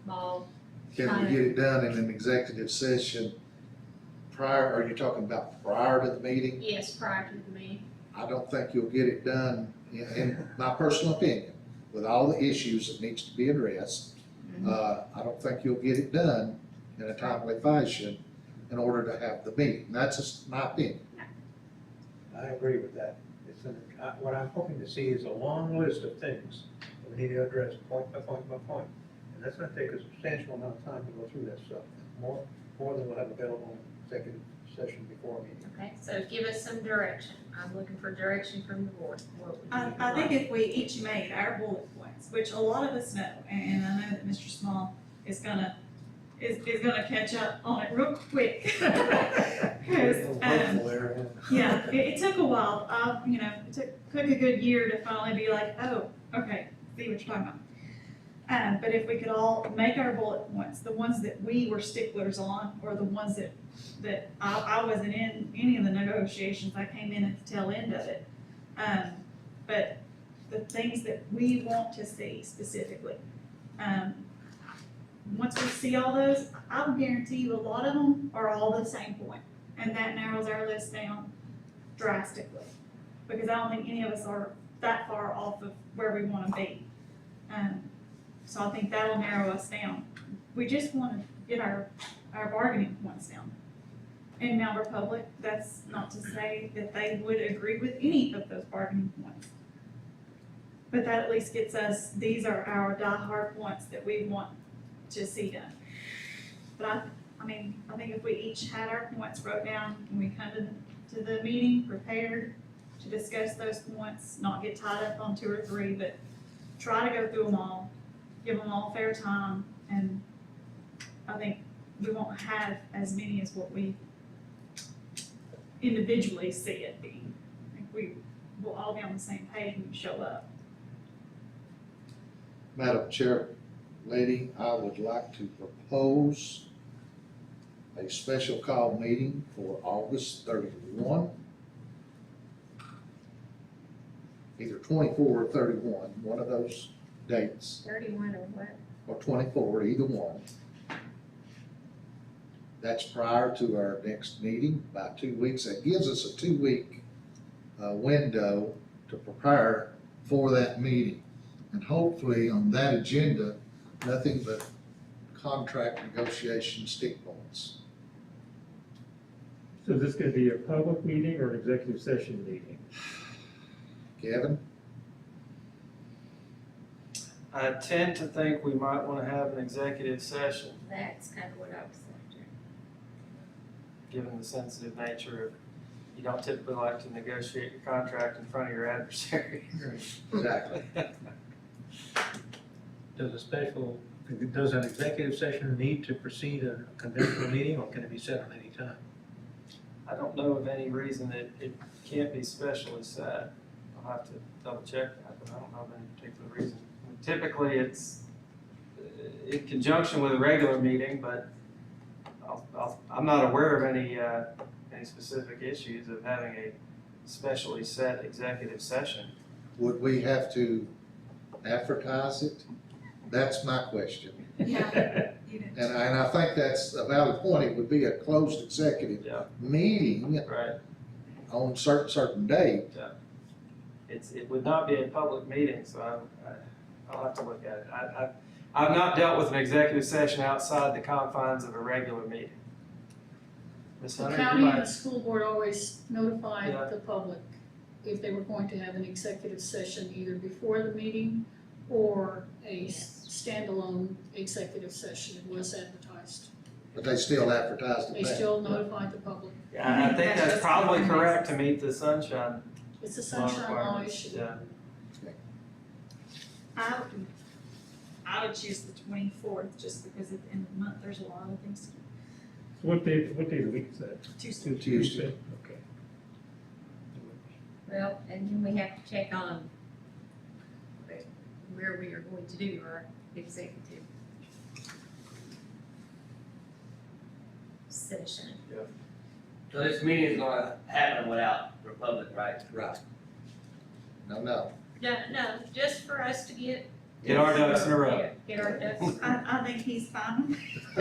ball. Can we get it done in an executive session prior, are you talking about prior to the meeting? Yes, prior to the meeting. I don't think you'll get it done, in my personal opinion, with all the issues that needs to be addressed. I don't think you'll get it done in a timely fashion in order to have the meeting. That's just my opinion. I agree with that. What I'm hoping to see is a long list of things that we need to address point by point by point. And that's gonna take a substantial amount of time to go through that stuff, more than we'll have available in executive session before a meeting. Okay, so give us some direction. I'm looking for direction from the board. What would you I think like? if we each made our bullet points, which a lot of us know, and I know that Mr. Small is gonna catch up on it real quick. 'Cause, yeah, it took a while, it took a good year to finally be like, oh, okay, see what you're talking about. But if we could all make our bullet points, the ones that we were sticklers on, or the ones that I wasn't in any of the negotiations, I came in at the tail end of it. But the things that we want to see specifically, once we see all those, I'll guarantee you a lot of them are all the same point. And that narrows our list down drastically, because I don't think any of us are that far off of where we wanna be. So I think that'll narrow us down. We just wanna get our bargaining points down. And now Republic, that's not to say that they would agree with any of those bargaining points. But that at least gets us, these are our diehard points that we want to see done. But I think if we each had our points wrote down and we come to the meeting prepared to discuss those points, not get tied up on 2 or 3, but try to go through them all, give them all fair time, and I think we won't have as many as what we individually see it being. I think we will all be on the same page when we show up. Madam Chair, lady, I would like to propose a special call meeting for August 31, either 24 or 31, one of those dates, 31 or what? or 24, either one. That's prior to our next meeting, about 2 weeks. That gives us a 2-week window to prepare for that meeting. And hopefully on that agenda, nothing but contract negotiation stick points. So is this gonna be a public meeting or an executive session meeting? Kevin? I tend to think we might wanna have an executive session, That's kind of what I was thinking. given the sensitive nature of, you don't typically like to negotiate your contract in front of your adversary. Exactly. Does an executive session need to precede a conventional meeting, or can it be set on any time? I don't know of any reason that it can't be specially set. I'll have to double check that, but I don't know of any particular reason. Typically, it's in conjunction with a regular meeting, but I'm not aware of any specific issues of having a specially set executive session. Would we have to advertise it? That's my question. Yeah. And I think that's a valid point. It would be a closed executive Yeah. meeting Right. on certain date. It would not be a public meeting, so I'll have to look at it. I've not dealt with an executive session outside the confines of a regular meeting. Ms. The Hunter, you county and the might, school board always notified Yeah. the public if they were going to have an executive session either before the meeting or a standalone executive session. It was advertised. But they still advertised They it back. still notified the public. I think that's probably correct to meet the sunshine It's a law sunshine law requirements. issue. Yeah. I would choose the 24th, just because at the end of the month, there's a lot of things to do. So what day of the week is that? Tuesday. Tuesday. Okay. Well, and then we have to check on where we are going to do our executive session. So this meeting is gonna happen without Republic, right? Right. No. No, just for us to get. Get our ducks in a row. Get our ducks. I think he's fine. He's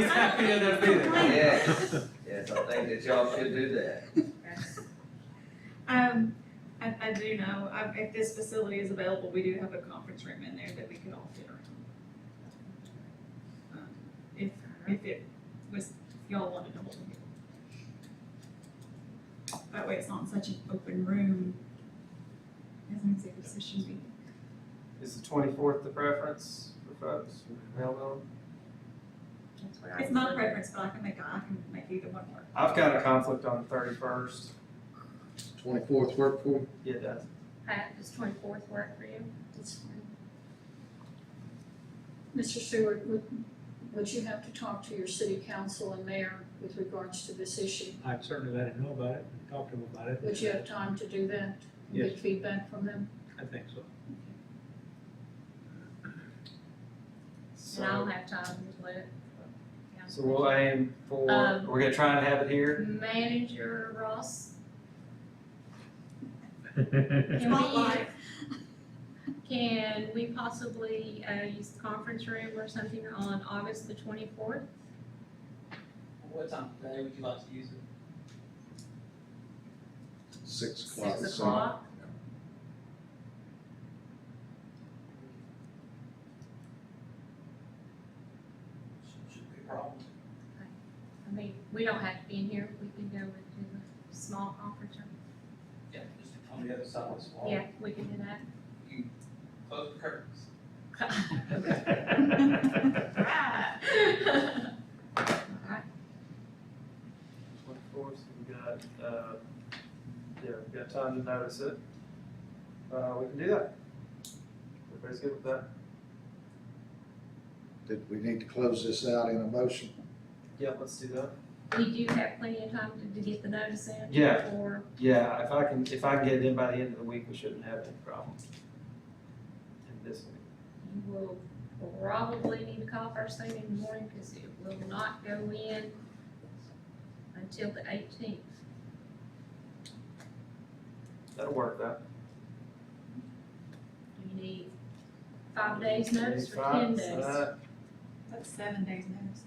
happy enough to be there. Yes, yes, I think that y'all should do that. I do know, if this facility is available, we do have a conference room in there that we could all fit around. If it was, if y'all wanted to hold it. That way it's not such an open room as an executive session meeting. Is the 24th the preference for folks? Held on? That's what I It's not a said. preference, but I can make either one work. I've got a conflict on the 31st. 24th work for you? Yeah, it does. Pat, does 24th work for you? That's fine. Mr. Stewart, would you have to talk to your city council and mayor with regards to this issue? I'd certainly let him know about it and talk to him about it. Would you have time to do that? And Yes. get feedback from them? I think so. And I'll So, have time to let it. so we'll aim for, we're gonna try and have it here. Manager Ross, Spotlight. can we possibly, use the conference room or something on August the 24th? What time of day would you like to use it? 6 o'clock. 6 o'clock? Shouldn't be a problem. I mean, we don't have to be in here, we can go into the small conference room. Yeah, just on the other side of the wall. Yeah, we can do that. You close the curtains. Right. 24th, we've got, we've got time to notice it. We can do that. Everybody's good with that? Did we need to close this out in a motion? Yeah, let's do that. We do have plenty of time to get the notice in. Yeah. Or, Yeah, if I can get it in by the end of the week, we shouldn't have any problem. In this week. you will probably need to call first thing in the morning, because it will not go in until the 18th. That'll work, that. You need 5 days notice or 10 5, days. That's 7 days notice.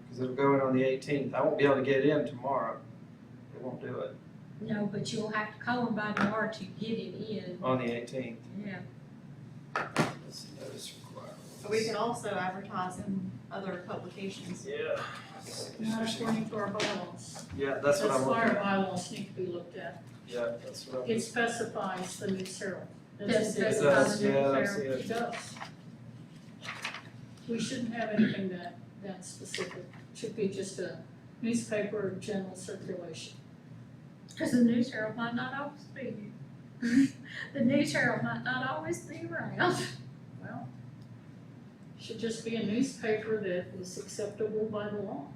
Because it'll go in on the 18th. I won't be able to get it in tomorrow. It won't do it No, but you'll have to call them by tomorrow to get it in. on the 18th. Yeah. Let's see, notice required. But we can also advertise in other publications, Yeah. Not according to our bylaws. Yeah, that's what I'm why looking our at. bylaws need to be looked at. Yeah, that's what I'm. It specifies the News Herald. Does It specify It the does, News yeah, I Herald. see it. It does. We shouldn't have anything that specific. It should be just a newspaper of general circulation. Because the News Herald might not always be here. The News Herald might not always be around. Well, should just be a newspaper that is acceptable by the law.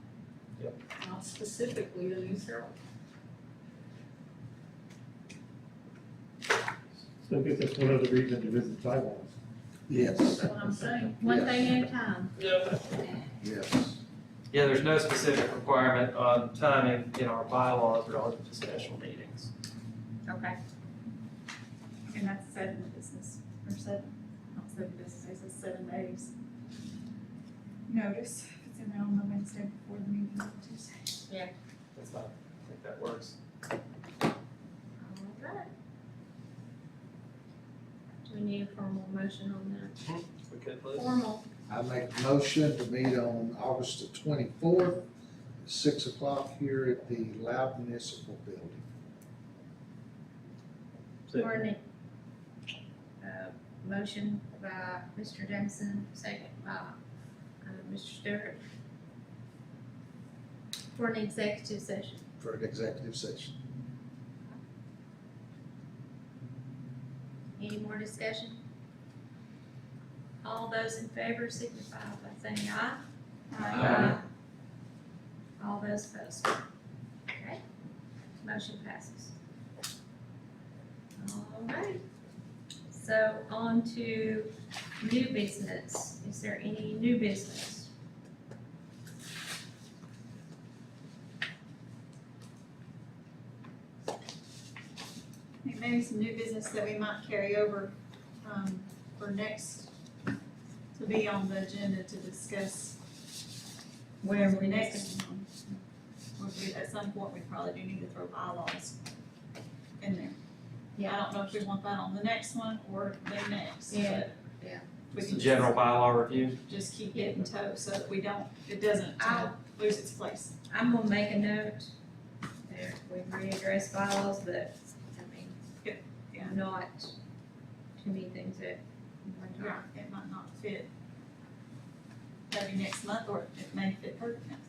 Yep. Not specifically the News Herald. So I guess that's one other reason to visit bylaws. Yes, That's what I'm saying. One thing at a time. yes. Yeah, there's no specific requirement on timing in our bylaws relative to special meetings. Okay. and that's 7 business, or 7, not 7 business days, it's 7 days. Notice, if it's in there on the Wednesday before the meeting on Tuesday. That's fine. I think that works. Alright. Do we need a formal motion on that? If we could, please. Formal. I make a motion to meet on August the 24th, 6 o'clock here at the Loudon Municipal Building. Morning. Motion by Mr. Dennison, second by, Mr. Stewart. For an executive session. For an executive session. Any more discussion? All those in favor signify by saying aye. Aye. All those opposed. Okay, motion passes. All right, so on to new business. Is there any new business? I think maybe some new business that we might carry over, for next, to be on the agenda to discuss Whenever we next. at some point, we probably do need to throw bylaws in there. Yeah. I don't know if we want that on the next one or the next, Yeah, but yeah. we It's can a general bylaw review. just keep it in tow so that we don't, it doesn't lose its place. I'm gonna make a note that we readdress bylaws, but, I mean, Yeah. not too many things at one Yeah, time. it might not fit maybe next month, or it may fit perfect next month.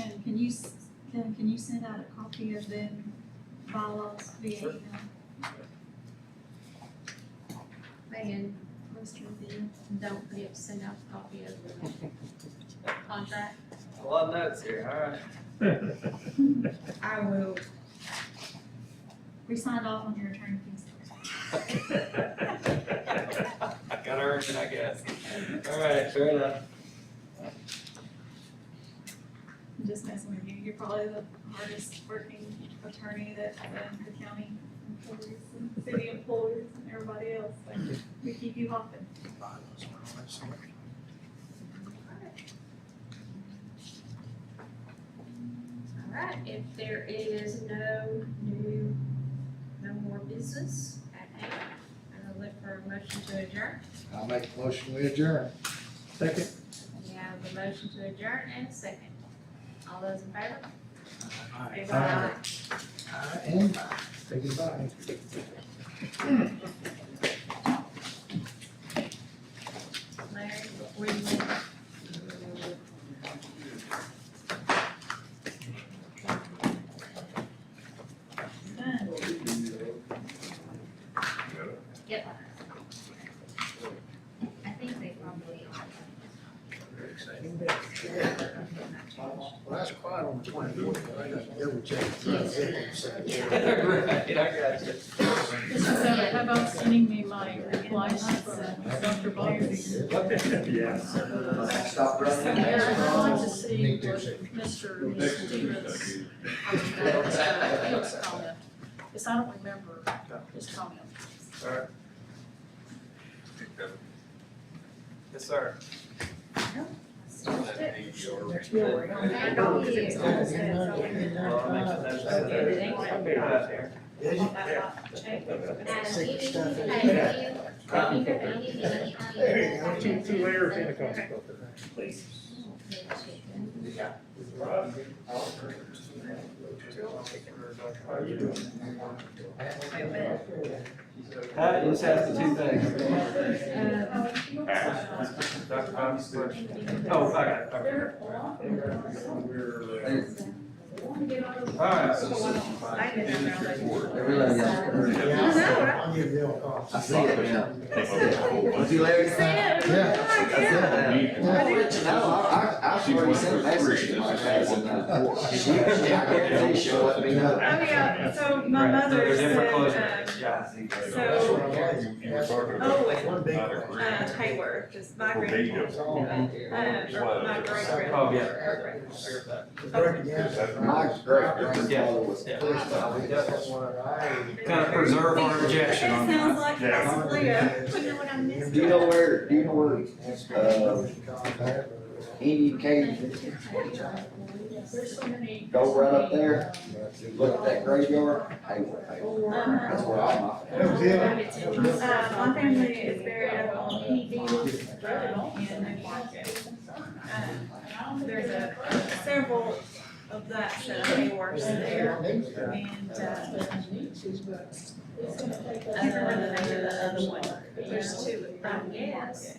And can you, Kevin, can you send out a copy of the bylaws via email? Megan, Most review. don't forget to send out a copy of the contract. A lot of notes here, all right. I will. We signed off on your attorney fees. I gotta earn it, I guess. All right, fair enough. I'm just messing with you. You're probably the hardest working attorney that the county employees and city employees and everybody else, like, we keep you hopping. All right, if there is no more business at hand, I'm gonna look for a motion to adjourn. I'll make a motion, we adjourn. Second. We have a motion to adjourn and a second. All those in favor? Aye. And Say goodbye. Larry, before you leave. Done. Yep. I think they probably are. well, that's quiet on the 24th, but I got to double check. Right, I got you. How about sending me my license from Dr. Bogus? Yes. Stop running. I'd like to see what Mr. Stevens, his comment, because I don't remember his comment. All right. Yes, sir. Thank you. Well, I'll make the notes that they're out here. Two layers in a couple. Please. How are you doing? You just asked the two things. Dr. Bob's first. Oh, I got it. Okay. All right. Everybody else. I'll give you a call. I see it now. Was he Larry? Yeah. No, I swear he sent a message to my dad one night. I guarantee she'll let me know. Oh, yeah, so my Right, mother they're different said, closures. so, Owen, Taylor, just my grandfather, or my great grandfather. Oh, yeah. My great grandfather was. Yeah. We definitely want to kind of preserve our objection on It sounds that. like Yeah. possibly, you know what I missed? Do you know where, Indian Cave, There's so many. go right up there, look at that graveyard, hey, that's where all my family. My family is buried up on Heathfield in New Market. There's several of that set of Hayward's there, and, I can't remember the name of the other one, but there's two. Yes.